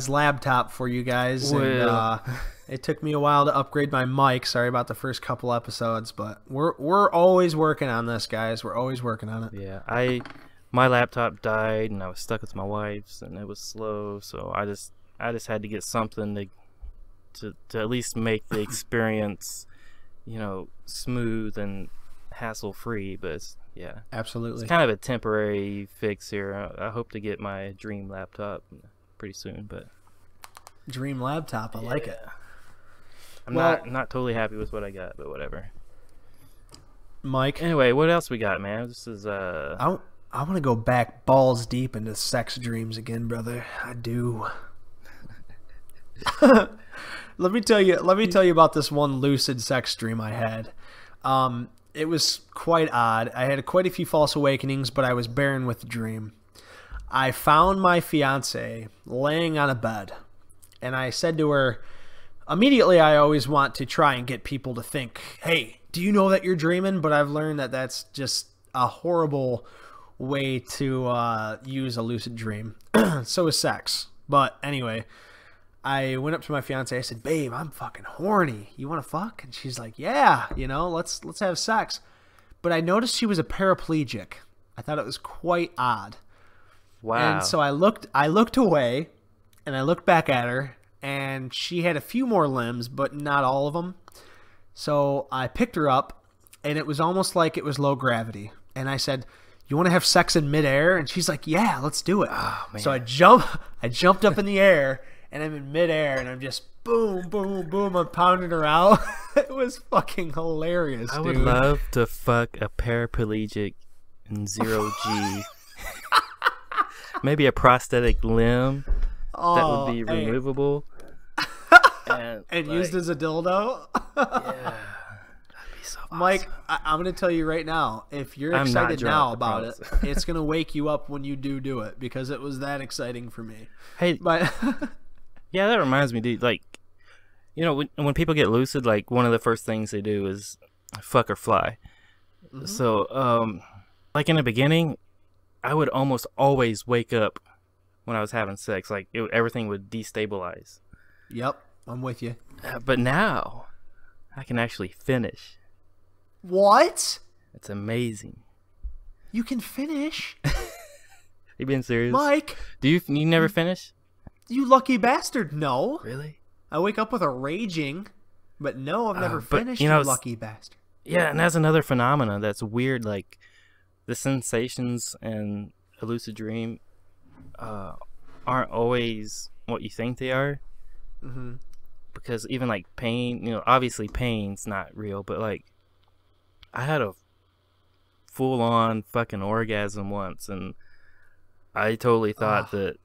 laptop for you guys, and it took me a while to upgrade my mic. Sorry about the first couple episodes, but we're always working on this, guys. We're always working on it. Yeah, my laptop died and I was stuck with my wife's and it was slow, so I just had to get something to at least make the experience, smooth and hassle free. But yeah, Absolutely. it's kind of a temporary fix here. I hope to get my dream laptop pretty soon, but Dream laptop, I like it. I'm Well- not totally happy with what I got, but whatever. Mike, Anyway, what else we got, man? This is I want to go back balls deep into sex dreams again, brother. I do. Let me tell you about this one lucid sex dream I had. It was quite odd. I had quite a few false awakenings, but I was barren with the dream. I found my fiance laying on a bed, and I said to her, immediately I always want to try and get people to think, hey, do you know that you're dreaming? But I've learned that that's just a horrible way to use a lucid dream. So is sex. But anyway, I went up to my fiance. I said, babe, I'm fucking horny. You want to fuck? And she's like, yeah, let's have sex. But I noticed she was a paraplegic. I thought it was quite odd. wow. And so I looked away, and I looked back at her, and she had a few more limbs, but not all of them. So I picked her up, and it was almost like it was low gravity. And I said, you want to have sex in midair? And she's like, yeah, let's do it. Oh, man. So I jumped up in the air, and I'm in midair, and I'm just boom, boom, boom. I'm pounding her out. It was fucking hilarious, I dude. would love to fuck a paraplegic in 0G. Maybe a prosthetic limb that would be hey. removable. And used as a dildo. yeah, that'd be so awesome. Mike, I'm going to tell you right now, if you're I'm not excited drunk, now I about it, promise. it's going to wake you up when you do it, because it was that exciting for me. Hey, But yeah, that reminds me, dude. Like, when people get lucid, like one of the first things they do is fuck or fly. Mm-hmm. So, like in the beginning, I would almost always wake up when I was having sex. Like everything would destabilize. yep, I'm with you. But now, I can actually finish. What? It's amazing. You can finish? You being serious? Mike, You never finish? you lucky bastard. No. Really? I wake up with a raging, but no, I've never but, finished, you know, you lucky bastard. Yeah, and that's another phenomena that's weird. Like, the sensations in a lucid dream aren't always what you think they are. Mm-hmm. Because even like pain, obviously pain's not real, but like, I had a full-on fucking orgasm once, and I totally thought that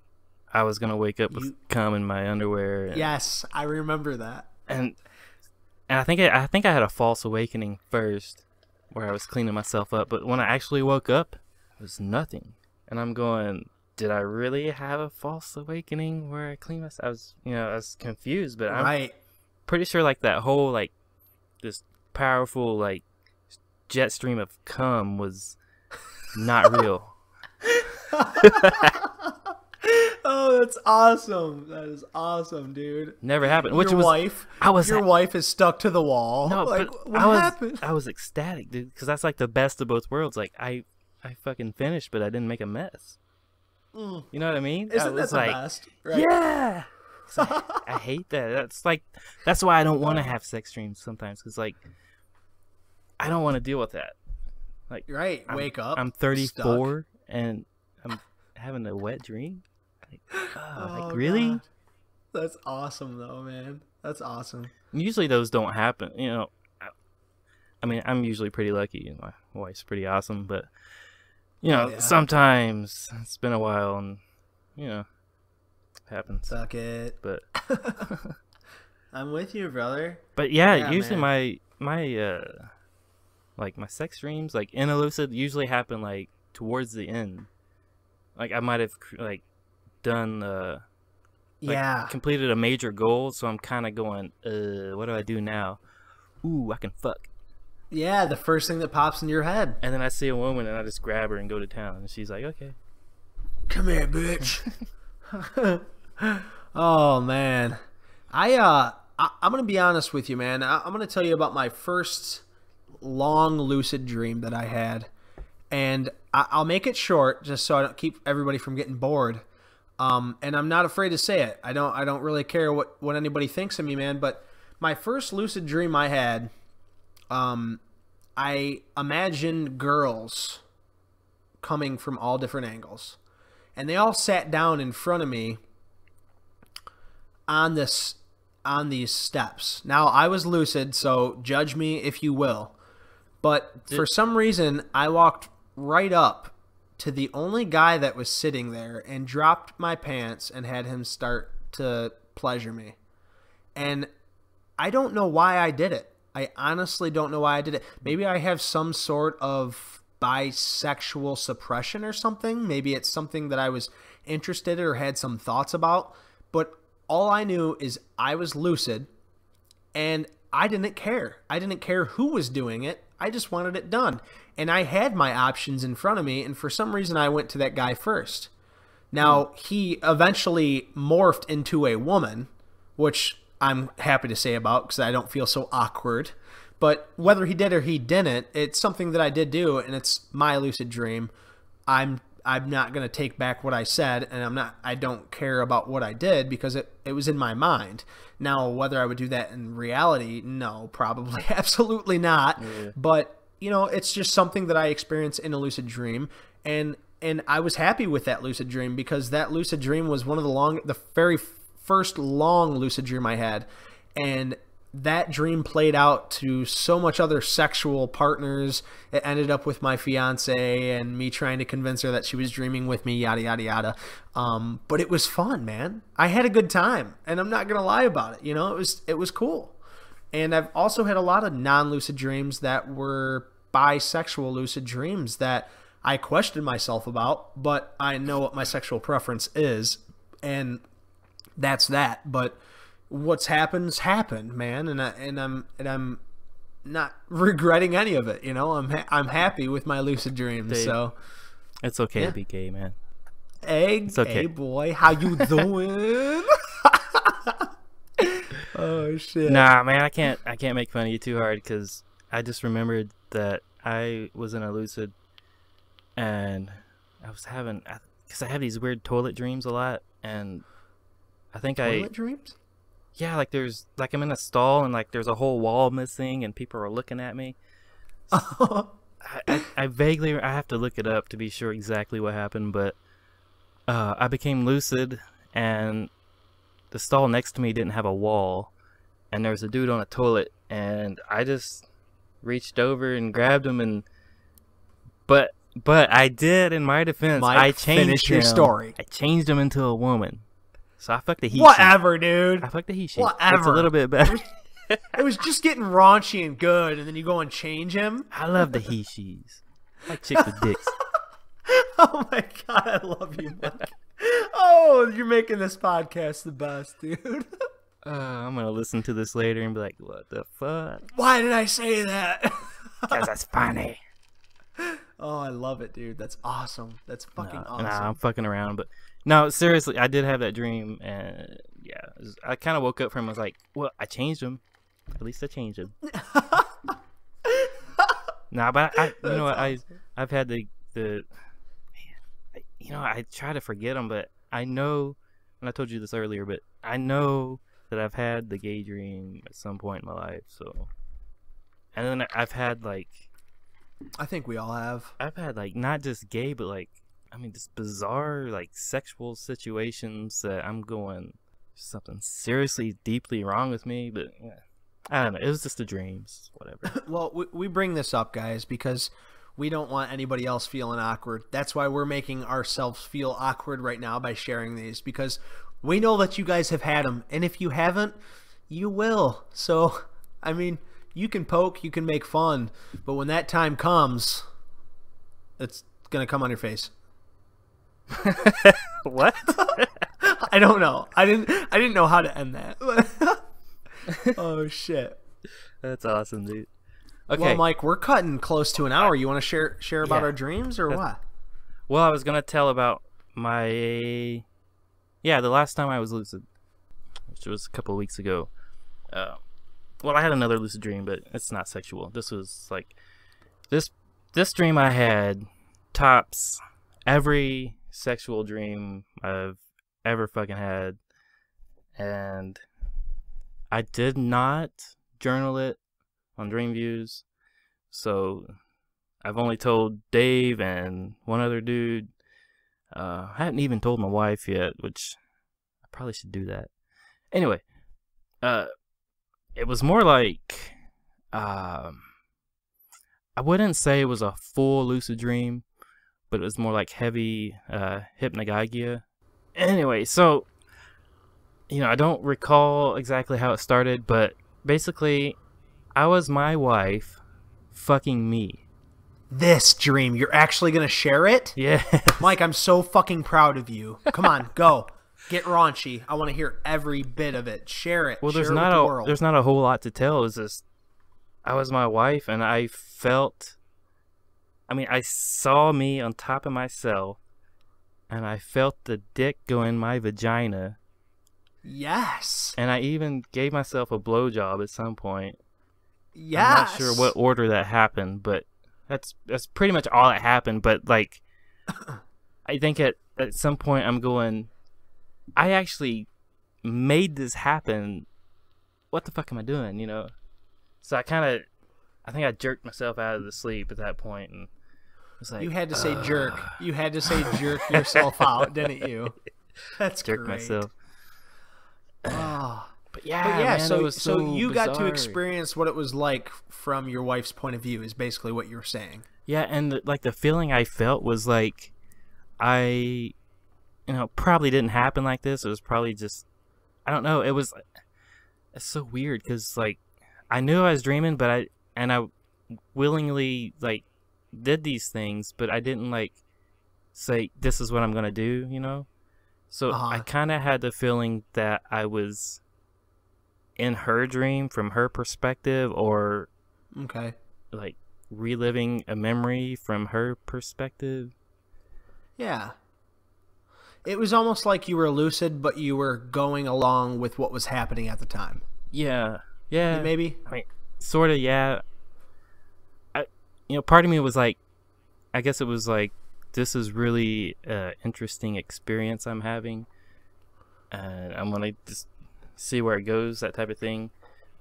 I was gonna wake up with cum in my underwear. And, Yes, I remember that. and I think I had a false awakening first, where I was cleaning myself up. But when I actually woke up, it was nothing, and I'm going, did I really have a false awakening where I cleaned myself? I was confused, but I'm Right. pretty sure like that whole like this powerful like jet stream of cum was not real. Oh, that's awesome. That is awesome, dude. Never happened. Your wife is stuck to the wall. No, like, but what happened? I was ecstatic, dude, because that's like the best of both worlds. Like I fucking finished, but I didn't make a mess. You know what I mean? Isn't that the best? Right? Yeah. I hate that. That's why I don't want to have sex dreams sometimes, because like I don't want to deal with that. Like, right. Wake up. I'm 34 and I'm having a wet dream. Like really? God. That's awesome, though, man. That's awesome. Usually those don't happen. I mean, I'm usually pretty lucky. My wife's pretty awesome, but sometimes it's been a while, and it happens. Suck it. But I'm with you, brother. But usually man. my sex dreams, like in a lucid, usually happen like towards the end. Like I might have like done completed a major goal, so I'm kind of going, what do I do now? Ooh, I can fuck. Yeah, the first thing that pops in your head. And then I see a woman and I just grab her and go to town, and she's like, okay, come here, bitch. Oh man, I'm gonna be honest with you, man. I'm gonna tell you about my first long lucid dream that I had, and I'll make it short just so I don't keep everybody from getting bored. And I'm not afraid to say it. I don't really care what anybody thinks of me, man. But my first lucid dream I had, I imagined girls coming from all different angles, and they all sat down in front of me on these steps. Now I was lucid, so judge me if you will. But for some reason, I walked right up to the only guy that was sitting there and dropped my pants and had him start to pleasure me. And I don't know why I did it. I honestly don't know why I did it. Maybe I have some sort of bisexual suppression or something. Maybe it's something that I was interested in or had some thoughts about. But all I knew is I was lucid, and I didn't care. I didn't care who was doing it. I just wanted it done. And I had my options in front of me, and for some reason I went to that guy first. Now, he eventually morphed into a woman, which I'm happy to say about because I don't feel so awkward. But whether he did or he didn't, it's something that I did do, and it's my lucid dream. I'm not going to take back what I said, and I don't care about what I did because it was in my mind. Now, whether I would do that in reality, no, probably absolutely not. Yeah. But, it's just something that I experienced in a lucid dream, and I was happy with that lucid dream because that lucid dream was one of the very first long lucid dream I had, and that dream played out to so much other sexual partners. It ended up with my fiance and me trying to convince her that she was dreaming with me, yada, yada, yada. But it was fun, man. I had a good time, and I'm not going to lie about it. It was cool. And I've also had a lot of non-lucid dreams that were bisexual lucid dreams that I questioned myself about, but I know what my sexual preference is, and that's that. But what's happened, man, and I'm not regretting any of it. I'm happy with my lucid dreams. Dave, so it's okay to be gay, man. Hey, okay. Boy, how you doing? Oh shit. Nah, man, I can't make fun of you too hard because I just remembered that I was in a lucid and I was having, because I have these weird toilet dreams a lot, and I think toilet dreams? Yeah, like I'm in a stall and like there's a whole wall missing and people are looking at me. I vaguely, I have to look it up to be sure exactly what happened, but I became lucid and the stall next to me didn't have a wall, and there was a dude on a toilet, and I just reached over and grabbed him, but I did, in my defense, Mike, I changed finish your him. story. I changed him into a woman. So I fucked a he. Whatever, dude. I fucked a he. It's Whatever. a little bit better. It was just getting raunchy and good, and then you go and change him. I love the he she's. I like chicks with dicks. Oh my god, I love you, Mike. Oh, you're making this podcast the best, dude. I'm gonna listen to this later and be like, what the fuck? Why did I say that? Because that's funny. Oh, I love it, dude. That's awesome. That's fucking awesome. Nah, I'm fucking around, but no, seriously, I did have that dream, and yeah, I kind of woke up from it, I was like, well, I changed him. At least I changed him. Nah, but you know what? Awesome. I've had the you know, I try to forget them, but I know, and I told you this earlier, but I know that I've had the gay dream at some point in my life. So, and then I've had like, I think we all have. I've had like not just gay, but like, I mean, just bizarre like sexual situations that I'm going something seriously deeply wrong with me. But yeah, I don't know. It was just the dreams, whatever. Well, we bring this up, guys, because we don't want anybody else feeling awkward. That's why we're making ourselves feel awkward right now by sharing these, because we know that you guys have had them, and if you haven't, you will. So, I mean, you can poke, you can make fun, but when that time comes, it's gonna come on your face. What? I don't know. I didn't know how to end that. Oh shit. That's awesome, dude. Okay. Well, Mike, we're cutting close to an hour. You want to share about Yeah. our dreams or what? Well, I was gonna tell about my the last time I was lucid, which was a couple of weeks ago. Well, I had another lucid dream, but it's not sexual. This was like this dream I had tops every sexual dream I've ever fucking had, and I did not journal it on Dream Views, so I've only told Dave and one other dude. I hadn't even told my wife yet, which I probably should do that. Anyway, it was more like, I wouldn't say it was a full lucid dream, but it was more like heavy hypnagogia. Anyway, so, you know, I don't recall exactly how it started, but basically, I was my wife fucking me. This dream, you're actually gonna share it? Yeah. Mike, I'm so fucking proud of you. Come on, go. Get raunchy. I want to hear every bit of it. Share it. Well, Share there's it with not the a world. there's not a whole lot to tell. It's just I was my wife, and I felt. I mean, I saw me on top of myself, and I felt the dick go in my vagina, Yes. and I even gave myself a blowjob at some point. Yes. I'm not sure what order that happened, but that's pretty much all that happened. But like, I think at some point I'm going, I actually made this happen. What the fuck am I doing? You know? So I think I jerked myself out of the sleep at that point, and was like, You had to say jerk. You had to say jerk yourself out, didn't you? That's jerk great. myself. Oh. But yeah, But yeah, man, it was so you got to bizarre. experience what it was like from your wife's point of view is basically what you were saying. Yeah, and like the feeling I felt was like I, probably didn't happen like this. It was probably just, I don't know. It's so weird because like I knew I was dreaming, but I willingly like did these things, but I didn't like say this is what I'm gonna do, So I kind of had the feeling that I was in her dream from her perspective, or Okay. like reliving a memory from her perspective. Yeah. It was almost like you were lucid, but you were going along with what was happening at the time. Yeah. Maybe? I mean, sort of, yeah. Part of me was like, I guess it was like, this is really an interesting experience I'm having, and I'm gonna just see where it goes, that type of thing.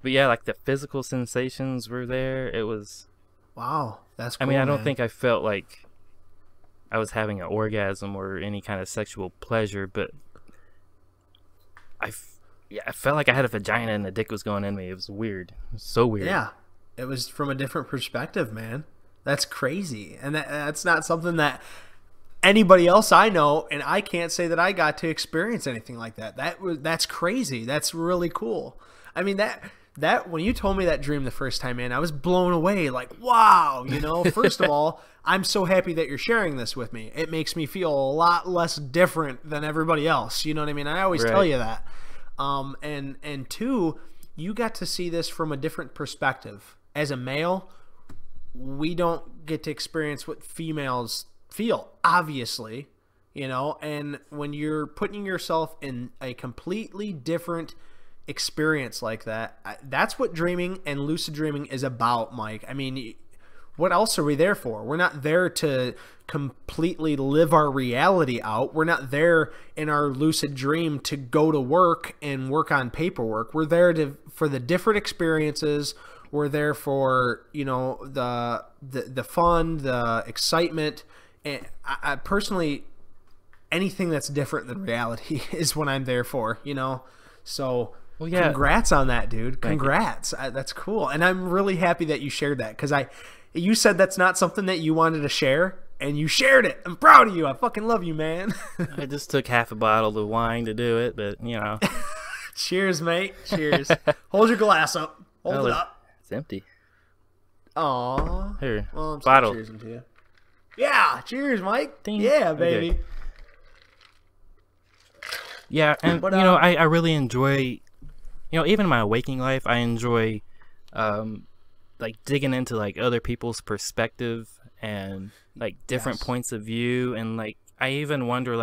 But yeah, like the physical sensations were there. It was, Wow. That's cool, I mean, I don't man. think I felt like I was having an orgasm or any kind of sexual pleasure, but I felt like I had a vagina and the dick was going in me. It was weird. It was so weird. Yeah. It was from a different perspective, man. That's crazy. And that's not something that anybody else I know, and I can't say that I got to experience anything like that. That's crazy. That's really cool. I mean, that when you told me that dream the first time, man, I was blown away. Like, wow, First of all, I'm so happy that you're sharing this with me. It makes me feel a lot less different than everybody else. You know what I mean? I always tell you that. And two, you got to see this from a different perspective. As a male, we don't get to experience what females feel, obviously, and when you're putting yourself in a completely different experience like that, that's what dreaming and lucid dreaming is about, Mike. I mean, what else are we there for? We're not there to completely live our reality out. We're not there in our lucid dream to go to work and work on paperwork. We're there for the different experiences. We're there for, the fun, the excitement. And I personally, anything that's different than reality is what I'm there for, So well, yeah. Congrats on that, dude. Congrats. That's cool. And I'm really happy that you shared that because you said that's not something that you wanted to share, and you shared it. I'm proud of you. I fucking love you, man. I just took half a bottle of wine to do it, but, Cheers, mate. Cheers. Hold your glass up. Hold it up. It's empty. Aw. Here, well, I'm bottle. Cheers to you. Yeah, cheers, Mike. Ding. Yeah, baby. Okay. Yeah, and, but, I really enjoy, even in my waking life, I enjoy, digging into, other people's perspective and, different points of view. And, I even wonder,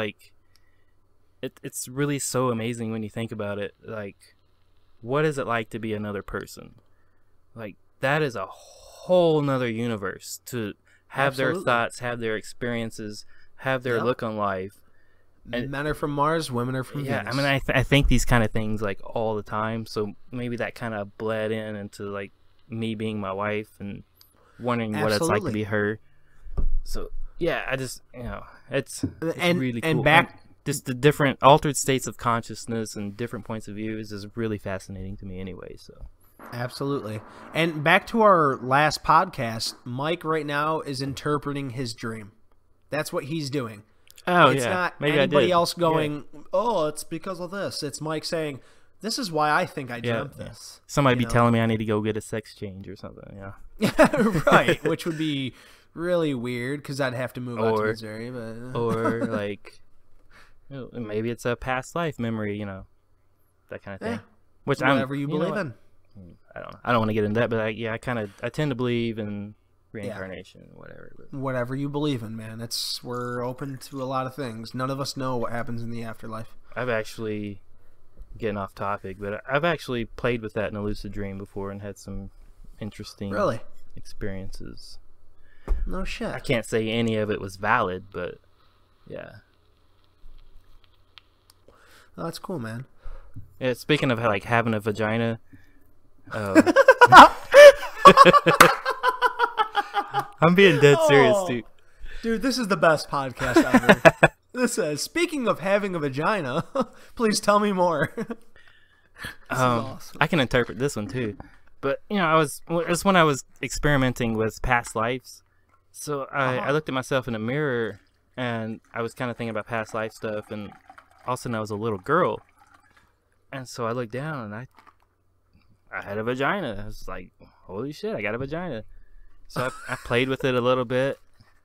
it's really so amazing when you think about it. What is it like to be another person? That is a whole nother universe to have their thoughts, have their experiences, have their look on life. And men are from Mars, women are from Venus. I mean, I think these kind of things all the time. So maybe that kind of bled into me being my wife and wondering what it's like to be her. So yeah, I just it's really cool. And just the different altered states of consciousness and different points of view is just really fascinating to me anyway. So. Absolutely. And back to our last podcast, Mike right now is interpreting his dream. That's what he's doing. Oh, it's not anybody else going, oh, it's because of this. It's Mike saying, this is why I think I dreamt this. Somebody be telling me I need to go get a sex change or something. Yeah. Right. Which would be really weird because I'd have to move out to Missouri. But... or maybe it's a past life memory, that kind of thing. Which whatever you believe in. I don't know. I don't want to get into that, but I tend to believe in reincarnation, whatever. But. Whatever you believe in, man. We're open to a lot of things. None of us know what happens in the afterlife. I've actually, getting off topic, but I've actually played with that in a lucid dream before and had some interesting experiences. No shit. I can't say any of it was valid, but yeah. Oh, that's cool, man. Yeah, speaking of having a vagina, I'm being dead serious, dude. Dude, this is the best podcast ever. This says, speaking of having a vagina, please tell me more. This is awesome. I can interpret this one too, but it's when I was experimenting with past lives. So I looked at myself in a mirror and I was kind of thinking about past life stuff, and all of a sudden I was a little girl, and so I looked down and I had a vagina. I was like, holy shit, I got a vagina. So I played with it a little bit.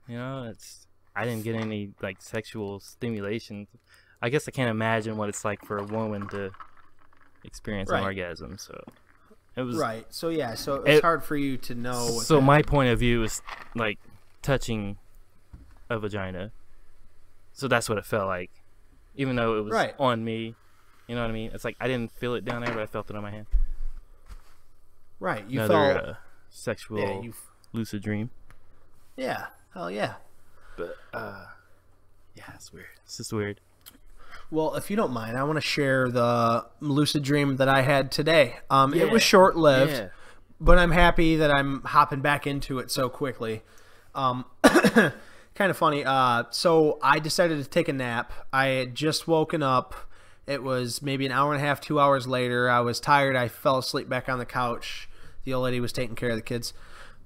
I didn't get any sexual stimulation. I guess I can't imagine what it's like for a woman to experience an orgasm. So it was right. So yeah, so it's hard for you to know. So my point of view is touching a vagina. So that's what it felt like, even though it was on me. You know what I mean? It's I didn't feel it down there, but I felt it on my hand. Right. You felt sexual lucid dream. Yeah. Hell yeah. But it's weird. It's just weird. Well, if you don't mind, I want to share the lucid dream that I had today. It was short-lived, but I'm happy that I'm hopping back into it so quickly. Kind of funny. So I decided to take a nap. I had just woken up. It was maybe an hour and a half, 2 hours later. I was tired. I fell asleep back on the couch. The old lady was taking care of the kids.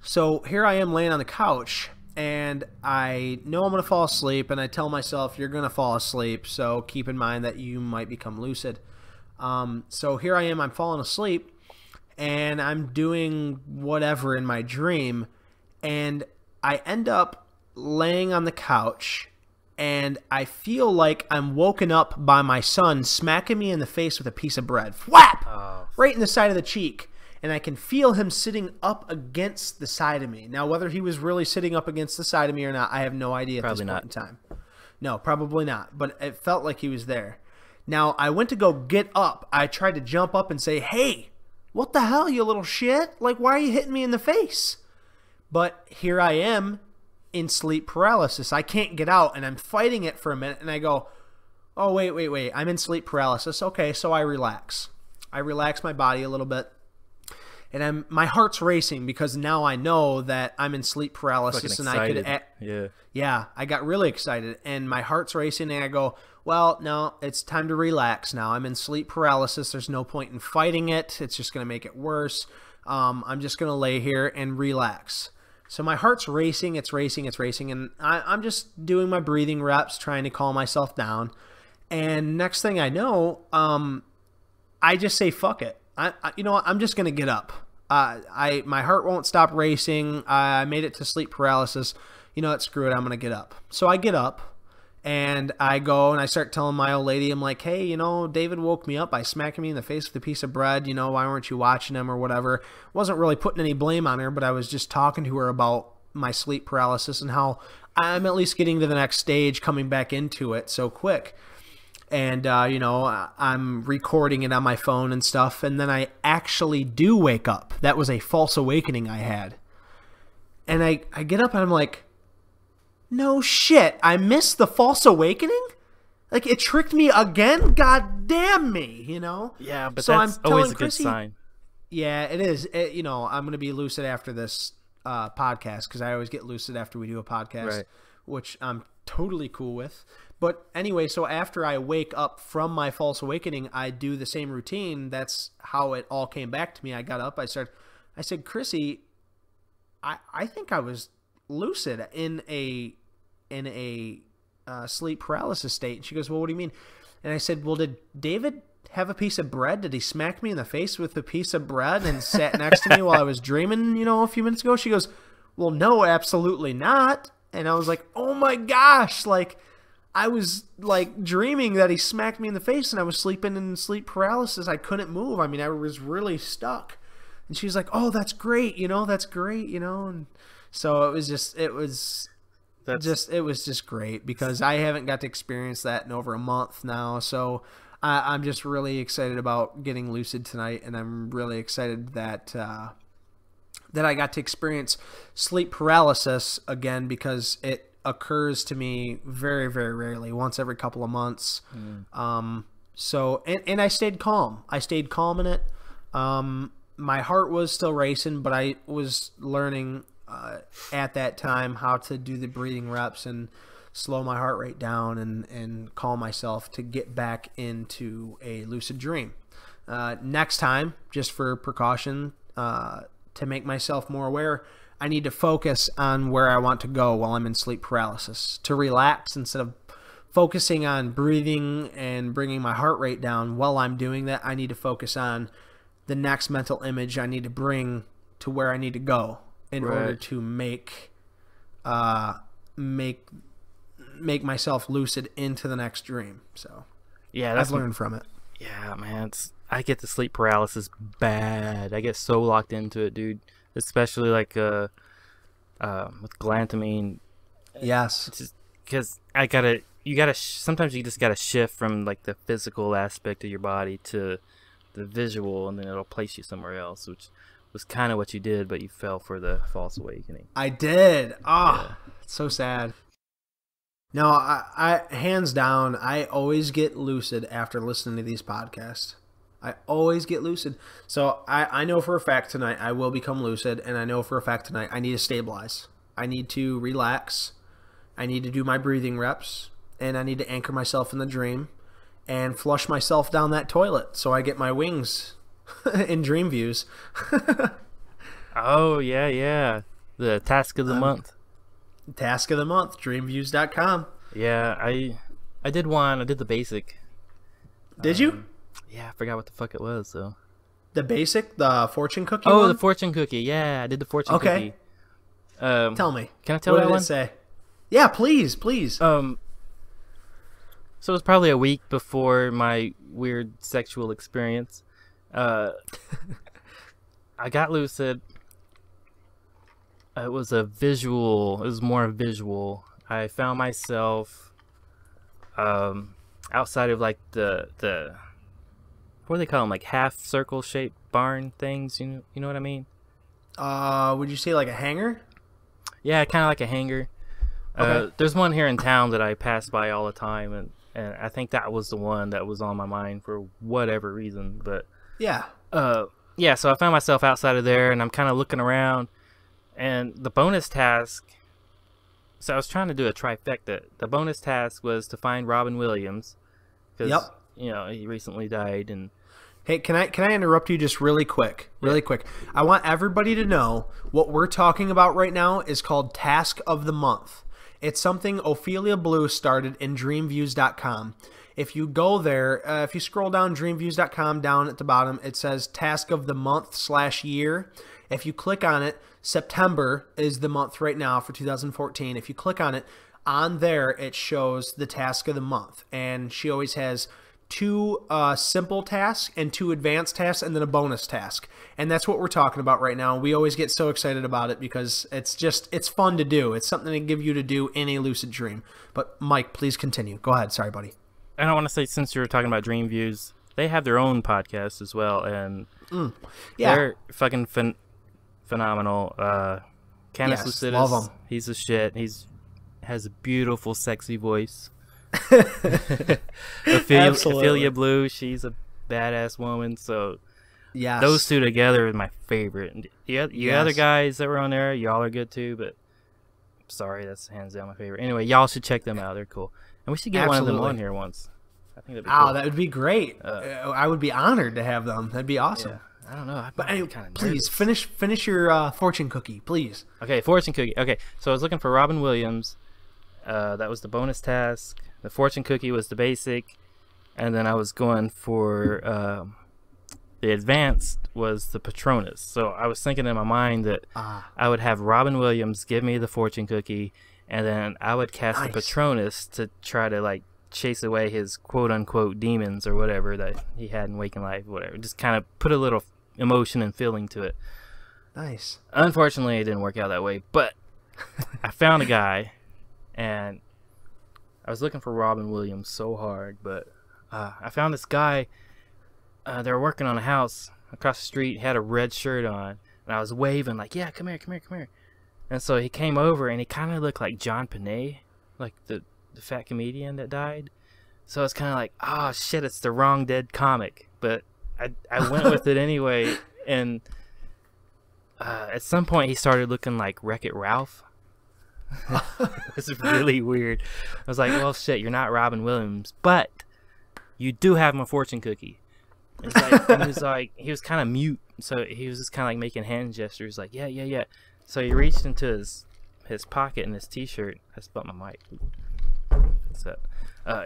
So here I am laying on the couch, and I know I'm going to fall asleep, and I tell myself, you're going to fall asleep, so keep in mind that you might become lucid. So here I am. I'm falling asleep, and I'm doing whatever in my dream, and I end up laying on the couch, and I feel like I'm woken up by my son smacking me in the face with a piece of bread. Whap! Right in the side of the cheek. And I can feel him sitting up against the side of me. Now, whether he was really sitting up against the side of me or not, I have no idea at this point in time. No, probably not. But it felt like he was there. Now, I went to go get up. I tried to jump up and say, hey, what the hell, you little shit? Like, why are you hitting me in the face? But here I am in sleep paralysis. I can't get out, and I'm fighting it for a minute, and I go, oh, wait. I'm in sleep paralysis. Okay, so I relax. I relax my body a little bit. And my heart's racing because now I know that I'm in sleep paralysis, and excited. I could, yeah, I got really excited, and my heart's racing, and I go, well, no, it's time to relax now. I'm in sleep paralysis. There's no point in fighting it. It's just going to make it worse. I'm just going to lay here and relax. So my heart's racing. It's racing, and I'm just doing my breathing reps, trying to calm myself down. And next thing I know, I just say, fuck it. You know what? I'm just going to get up. My heart won't stop racing. I made it to sleep paralysis. You know what? Screw it. I'm going to get up. So I get up, and I go and I start telling my old lady, I'm like, hey, you know, David woke me up by smacking me in the face with a piece of bread. You know, why weren't you watching him or whatever? Wasn't really putting any blame on her, but I was just talking to her about my sleep paralysis and how I'm at least getting to the next stage, coming back into it so quick. And, you know, I'm recording it on my phone and stuff. And then I actually do wake up. That was a false awakening I had. And I get up and I'm like, no shit. I missed the false awakening? Like, it tricked me again? God damn me, you know? Yeah, but so that's always a good sign. Yeah, it is. You know, I'm going to be lucid after this podcast because I always get lucid after we do a podcast, which I'm totally cool with. But anyway, so after I wake up from my false awakening, I do the same routine. That's how it all came back to me. I got up. I said, Chrissy, I think I was lucid in a sleep paralysis state. And she goes, well, what do you mean? And I said, well, did David have a piece of bread? Did he smack me in the face with a piece of bread and sat next to me while I was dreaming, you know, a few minutes ago? She goes, well, no, absolutely not. And I was like, oh my gosh, like, I was like dreaming that he smacked me in the face, and I was sleeping in sleep paralysis. I couldn't move. I mean, I was really stuck. And she's like, "Oh, that's great. You know, that's great. You know." And so it was just great because I haven't got to experience that in over a month now. So I'm just really excited about getting lucid tonight, and I'm really excited that I got to experience sleep paralysis again because it occurs to me very, very rarely, once every couple of months. So I stayed calm. I stayed calm in it. My heart was still racing, but I was learning at that time how to do the breathing reps and slow my heart rate down and calm myself to get back into a lucid dream. Next time, just for precaution, to make myself more aware, I need to focus on where I want to go while I'm in sleep paralysis. To relax instead of focusing on breathing and bringing my heart rate down while I'm doing that, I need to focus on the next mental image I need to bring to where I need to go in order to make myself lucid into the next dream. So yeah, I've learned from it. Yeah, man, I get the sleep paralysis bad. I get so locked into it, dude. Especially like with galantamine. Yes. Because sometimes you just gotta shift from like the physical aspect of your body to the visual, and then it'll place you somewhere else, which was kind of what you did, but you fell for the false awakening. I did. So sad. No, I hands down, I always get lucid after listening to these podcasts. I always get lucid. So I know for a fact tonight I will become lucid, and I know for a fact tonight I need to stabilize. I need to relax. I need to do my breathing reps, and I need to anchor myself in the dream and flush myself down that toilet so I get my wings in dream views. Oh, yeah. The task of the month. Task of the month, dreamviews.com. Yeah, I did one. I did the basic. Did you? Yeah, I forgot what the fuck it was, though. The basic, the fortune cookie Oh, one? the fortune cookie. Yeah, I did the fortune Okay. cookie. Tell me. Can I tell what that did one? it say? Yeah, please. So it was probably a week before my weird sexual experience. I got lucid. It was a visual. It was more visual. I found myself outside of like the what do they call them? Like half circle shaped barn things. You know what I mean? Would you say like a hangar? Yeah, kind of like a hangar. Okay. There's one here in town that I pass by all the time, and I think that was the one that was on my mind for whatever reason. But Yeah. yeah, so I found myself outside of there, and I'm kind of looking around, and the bonus task. So I was trying to do a trifecta. The bonus task was to find Robin Williams, because Yep. you know he recently died, and Hey, can I interrupt you just really quick? Really quick. I want everybody to know what we're talking about right now is called Task of the Month. It's something Ophelia Blue started in dreamviews.com. If you go there, if you scroll down dreamviews.com, down at the bottom, it says Task of the Month/year. If you click on it, September is the month right now for 2014. If you click on it, on there it shows the Task of the Month. And she always has 2 simple tasks and 2 advanced tasks and then a bonus task. And that's what we're talking about right now. We always get so excited about it because it's fun to do. It's something to give you to do in a lucid dream. But Mike, please continue. Go ahead. Sorry, buddy. I don't want to say, since you were talking about Dream Views, they have their own podcast as well, and Yeah. they're fucking phenomenal. Canis Yes, Lucidus, love 'em. he's a shit. Has a beautiful, sexy voice. Absolutely. Ophelia Blue, she's a badass woman. So Yes. those two together are my favorite. And you other Yes. guys that were on there, y'all are good too. But sorry, that's hands down my favorite. Anyway, y'all should check them out. They're cool, and we should get one of them Absolutely. on here once. I think that'd be Oh, cool. that would be great. I would be honored to have them. That'd be awesome. Yeah. I don't know. But anyway, kind of please finish your fortune cookie, please. Okay, fortune cookie. Okay, so I was looking for Robin Williams. That was the bonus task. The fortune cookie was the basic, and then I was going for the advanced was the Patronus. So I was thinking in my mind that I would have Robin Williams give me the fortune cookie, and then I would cast the Nice. Patronus to try to like chase away his quote unquote demons or whatever that he had in waking life, whatever. Just kind of put a little emotion and feeling to it. Nice. Unfortunately, it didn't work out that way, but I found a guy, and I was looking for Robin Williams so hard, but I found this guy. They were working on a house across the street. He had a red shirt on, and I was waving like, "Yeah, come here, come here, come here." And so he came over, and he kind of looked like John Panay, like the fat comedian that died. So it's kind of like, oh shit, it's the wrong dead comic, but I went with it anyway. And at some point, he started looking like Wreck-It Ralph. It was really weird. I was like, well, shit, you're not Robin Williams, but you do have my fortune cookie. It's like, and he was kind of mute, so he was just kind of like making hand gestures, like, yeah, yeah, yeah. So he reached into his pocket in his t-shirt. I split my mic. So,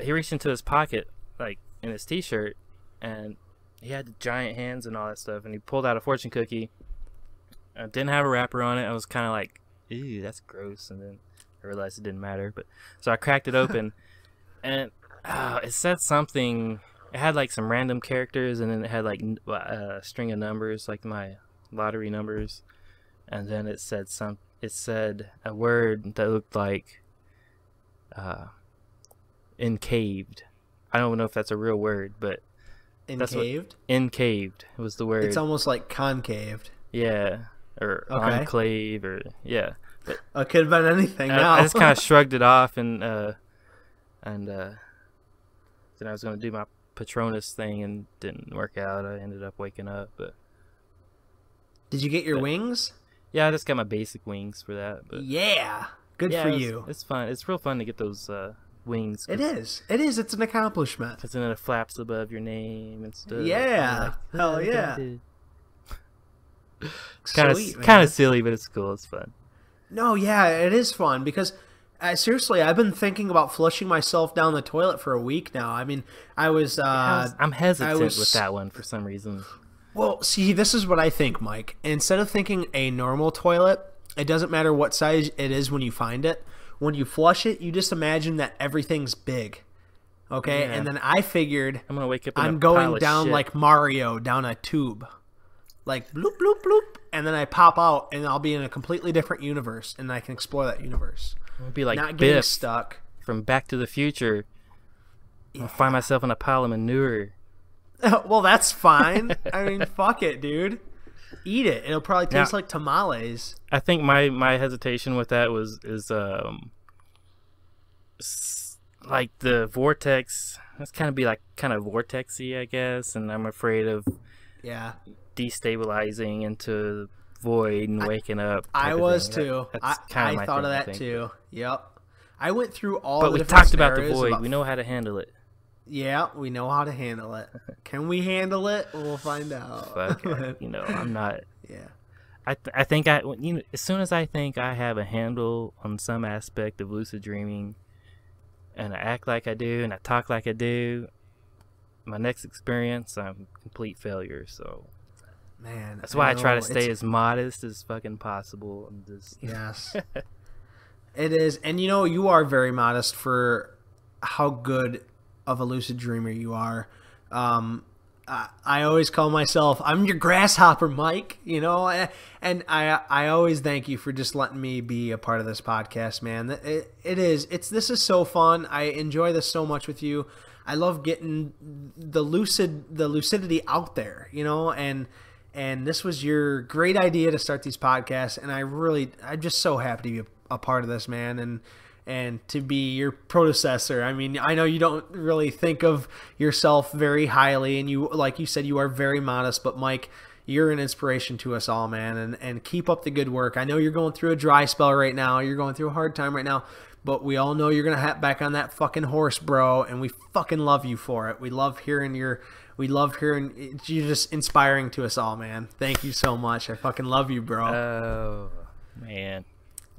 he reached into his pocket, like, in his t-shirt, and he had the giant hands and all that stuff, and he pulled out a fortune cookie. Didn't have a wrapper on it. I was kind of like, ew, that's gross. And then I realized it didn't matter. But so I cracked it open, and it said something. It had like some random characters, and then it had like a string of numbers, like my lottery numbers. And then it said a word that looked like encaved. I don't know if that's a real word, but Encaved? encaved was the word. It's almost like concaved. Yeah, or Okay. enclave, or yeah. But It could have been anything now. I just kind of shrugged it off, and then I was going to do my Patronus thing, and didn't work out. I ended up waking up, but Did you get your wings? yeah, I just got my basic wings for that. But Yeah. Good yeah, for it's, you. It's fun. It's real fun to get those wings. It is. It is. It's an accomplishment. Because then it flaps above your name and stuff. Yeah. And Hell look what I yeah. did." Sweet, Kind man. of silly, but it's cool. It's fun. No, yeah, it is fun because seriously, I've been thinking about flushing myself down the toilet for a week now. I mean, I was I'm hesitant was- with that one for some reason. Well, see, this is what I think, Mike. Instead of thinking a normal toilet, it doesn't matter what size it is when you find it. When you flush it, you just imagine that everything's big. Okay? Yeah. And then I figured I'm gonna wake up in I'm a going pile of down shit. like Mario down a tube. Like bloop, bloop, bloop. And then I pop out and I'll be in a completely different universe and I can explore that universe. I'll be like Not getting Biff stuck. from Back to the Future. I'll find myself in a pile of manure. Well, that's fine. I mean, fuck it, dude. Eat it. It'll probably taste Now- like tamales. I think my hesitation with that is like the vortex. That's kind of vortexy, I guess, and I'm afraid of Yeah. destabilizing into void and waking up. I type of was thing. too. That's kind of my I thought thing, of I that think. too. Yep. I went through all But the we different talked about the scenarios void. We know how to handle it. Yeah, we know how to handle it. Can we handle it? We'll find out. Fuck it. I'm not. Yeah. I think as soon as I think I have a handle on some aspect of lucid dreaming, and I act like I do, and I talk like I do, my next experience, I'm a complete failure. So Man. that's why I try to know, stay it's- as modest as fucking possible. And just Yes. It is. And you are very modest for how good of a lucid dreamer you are. I always call myself, I'm your grasshopper, Mike, and I always thank you for just letting me be a part of this podcast, man. This is so fun. I enjoy this so much with you. I love getting the lucidity out there, and this was your great idea to start these podcasts. And I'm just so happy to be a part of this, man. And to be your predecessor. I mean, I know you don't really think of yourself very highly, and you, like you said, you are very modest, but Mike, you're an inspiration to us all, man, and keep up the good work. I know you're going through a dry spell right now. You're going through a hard time right now, but we all know you're going to hop back on that fucking horse, bro, and we fucking love you for it. We love hearing you just inspiring to us all, man. Thank you so much. I fucking love you, bro. oh man.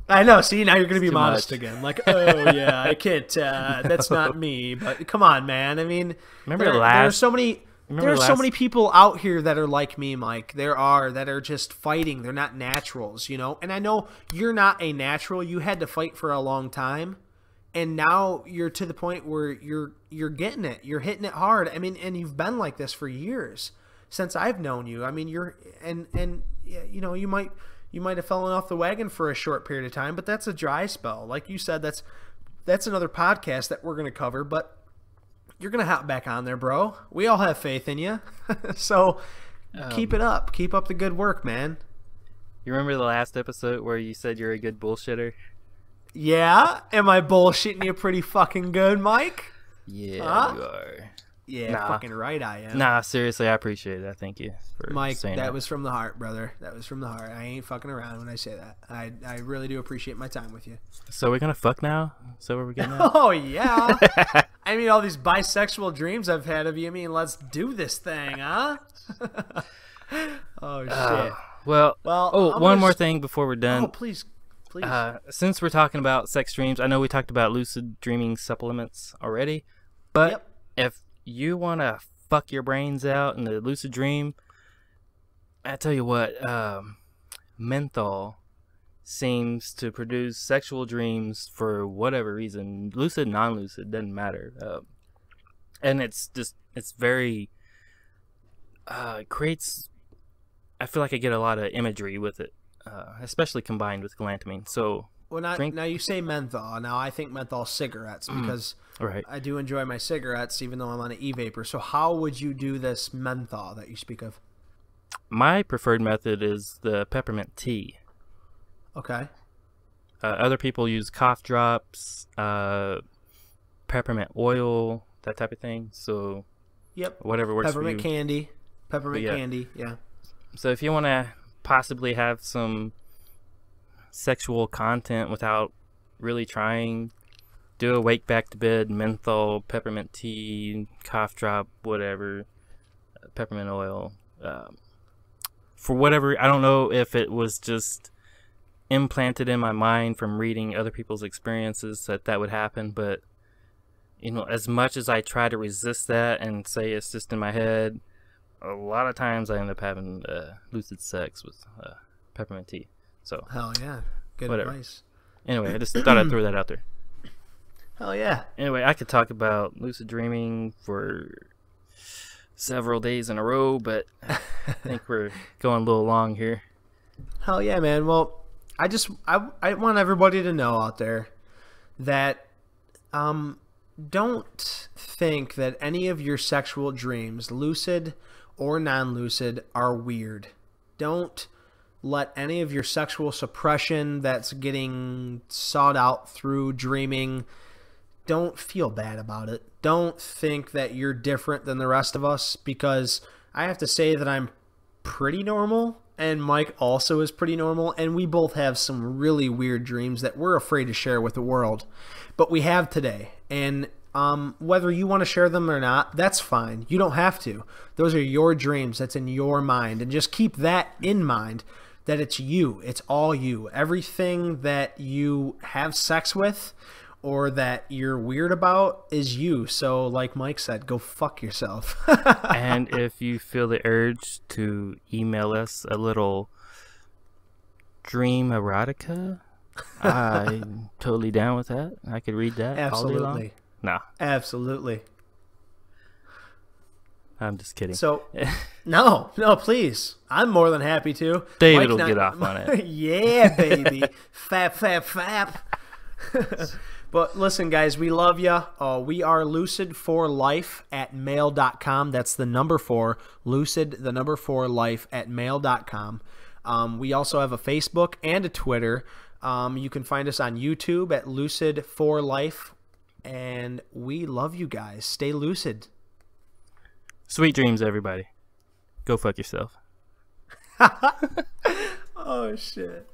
I know. See, now you're going to be too modest much. again. Like, oh yeah, I can't. That's not me. But come on, man. I mean, Remember there last- are so many. remember There are so last- many people out here that are like me, Mike. That are just fighting. They're not naturals, And I know you're not a natural. You had to fight for a long time, and now you're to the point where you're getting it. You're hitting it hard. I mean, and you've been like this for years since I've known you. I mean, you might have fallen off the wagon for a short period of time, but that's a dry spell. Like you said, that's another podcast that we're going to cover, but you're going to hop back on there, bro. We all have faith in you. So keep it up. Keep up the good work, man. You remember the last episode where you said you're a good bullshitter? Yeah? Am I bullshitting you pretty fucking good, Mike? Yeah, Huh? you are. Yeah, Nah. fucking right I am. Nah, seriously, I appreciate it. I thank you for Mike, saying that was from the heart, brother. That was from the heart. I ain't fucking around when I say that. I really do appreciate my time with you. So we're gonna fuck now? So we're getting at? Oh, yeah. I mean, all these bisexual dreams I've had of you. I mean, let's do this thing, huh? Oh, shit. Well, Well, I'm one gonna more s- thing before we're done. Oh, please. Please. Since we're talking about sex dreams, I know we talked about lucid dreaming supplements already, but Yep. if you want to fuck your brains out in the lucid dream, I tell you what, menthol seems to produce sexual dreams for whatever reason, lucid, non-lucid, doesn't matter. And it's very, it creates, I feel like I get a lot of imagery with it. Especially combined with galantamine. So, well, now you say menthol. Now I think menthol cigarettes because right. I do enjoy my cigarettes even though I'm on an e-vapor. So how would you do this menthol that you speak of? My preferred method is the peppermint tea. Okay. Other people use cough drops, peppermint oil, that type of thing. So, Yep. whatever works Peppermint for you. candy. Peppermint Yeah. candy. Yeah. So, if you want to possibly have some sexual content without really trying, do a wake back to bed menthol, peppermint tea, cough drop, whatever, peppermint oil. For whatever, I don't know if it was just implanted in my mind from reading other people's experiences that would happen, but as much as I try to resist that and say it's just in my head, a lot of times I end up having lucid sex with peppermint tea. So Hell yeah. Good whatever. advice. Anyway, I just thought I'd throw that out there. Hell yeah. Anyway, I could talk about lucid dreaming for several days in a row, but I think we're going a little long here. Hell yeah, man. Well, I want everybody to know out there that don't think that any of your sexual dreams, lucid or non-lucid, are weird. Don't let any of your sexual suppression that's getting sought out through dreaming, don't feel bad about it. Don't think that you're different than the rest of us, because I have to say that I'm pretty normal, and Mike also is pretty normal, and we both have some really weird dreams that we're afraid to share with the world. But we have today, and whether you want to share them or not, that's fine. You don't have to. Those are your dreams. That's in your mind, and just keep that in mind, that it's you. It's all you. Everything that you have sex with or that you're weird about is you. So like Mike said, go fuck yourself. And if you feel the urge to email us a little dream erotica, I'm totally down with that. I could read that all day long. Absolutely. No, Absolutely. I'm just kidding. So, no, please. I'm more than happy to. David will get off on it. Yeah, baby. Fap. But listen, guys, we love you. We are Lucid For Life at mail.com. That's the number 4, Lucid, the number 4, life at mail.com. We also have a Facebook and a Twitter. You can find us on YouTube at Lucid For Life. And we love you guys. Stay lucid. Sweet dreams, everybody. Go fuck yourself. Oh, shit.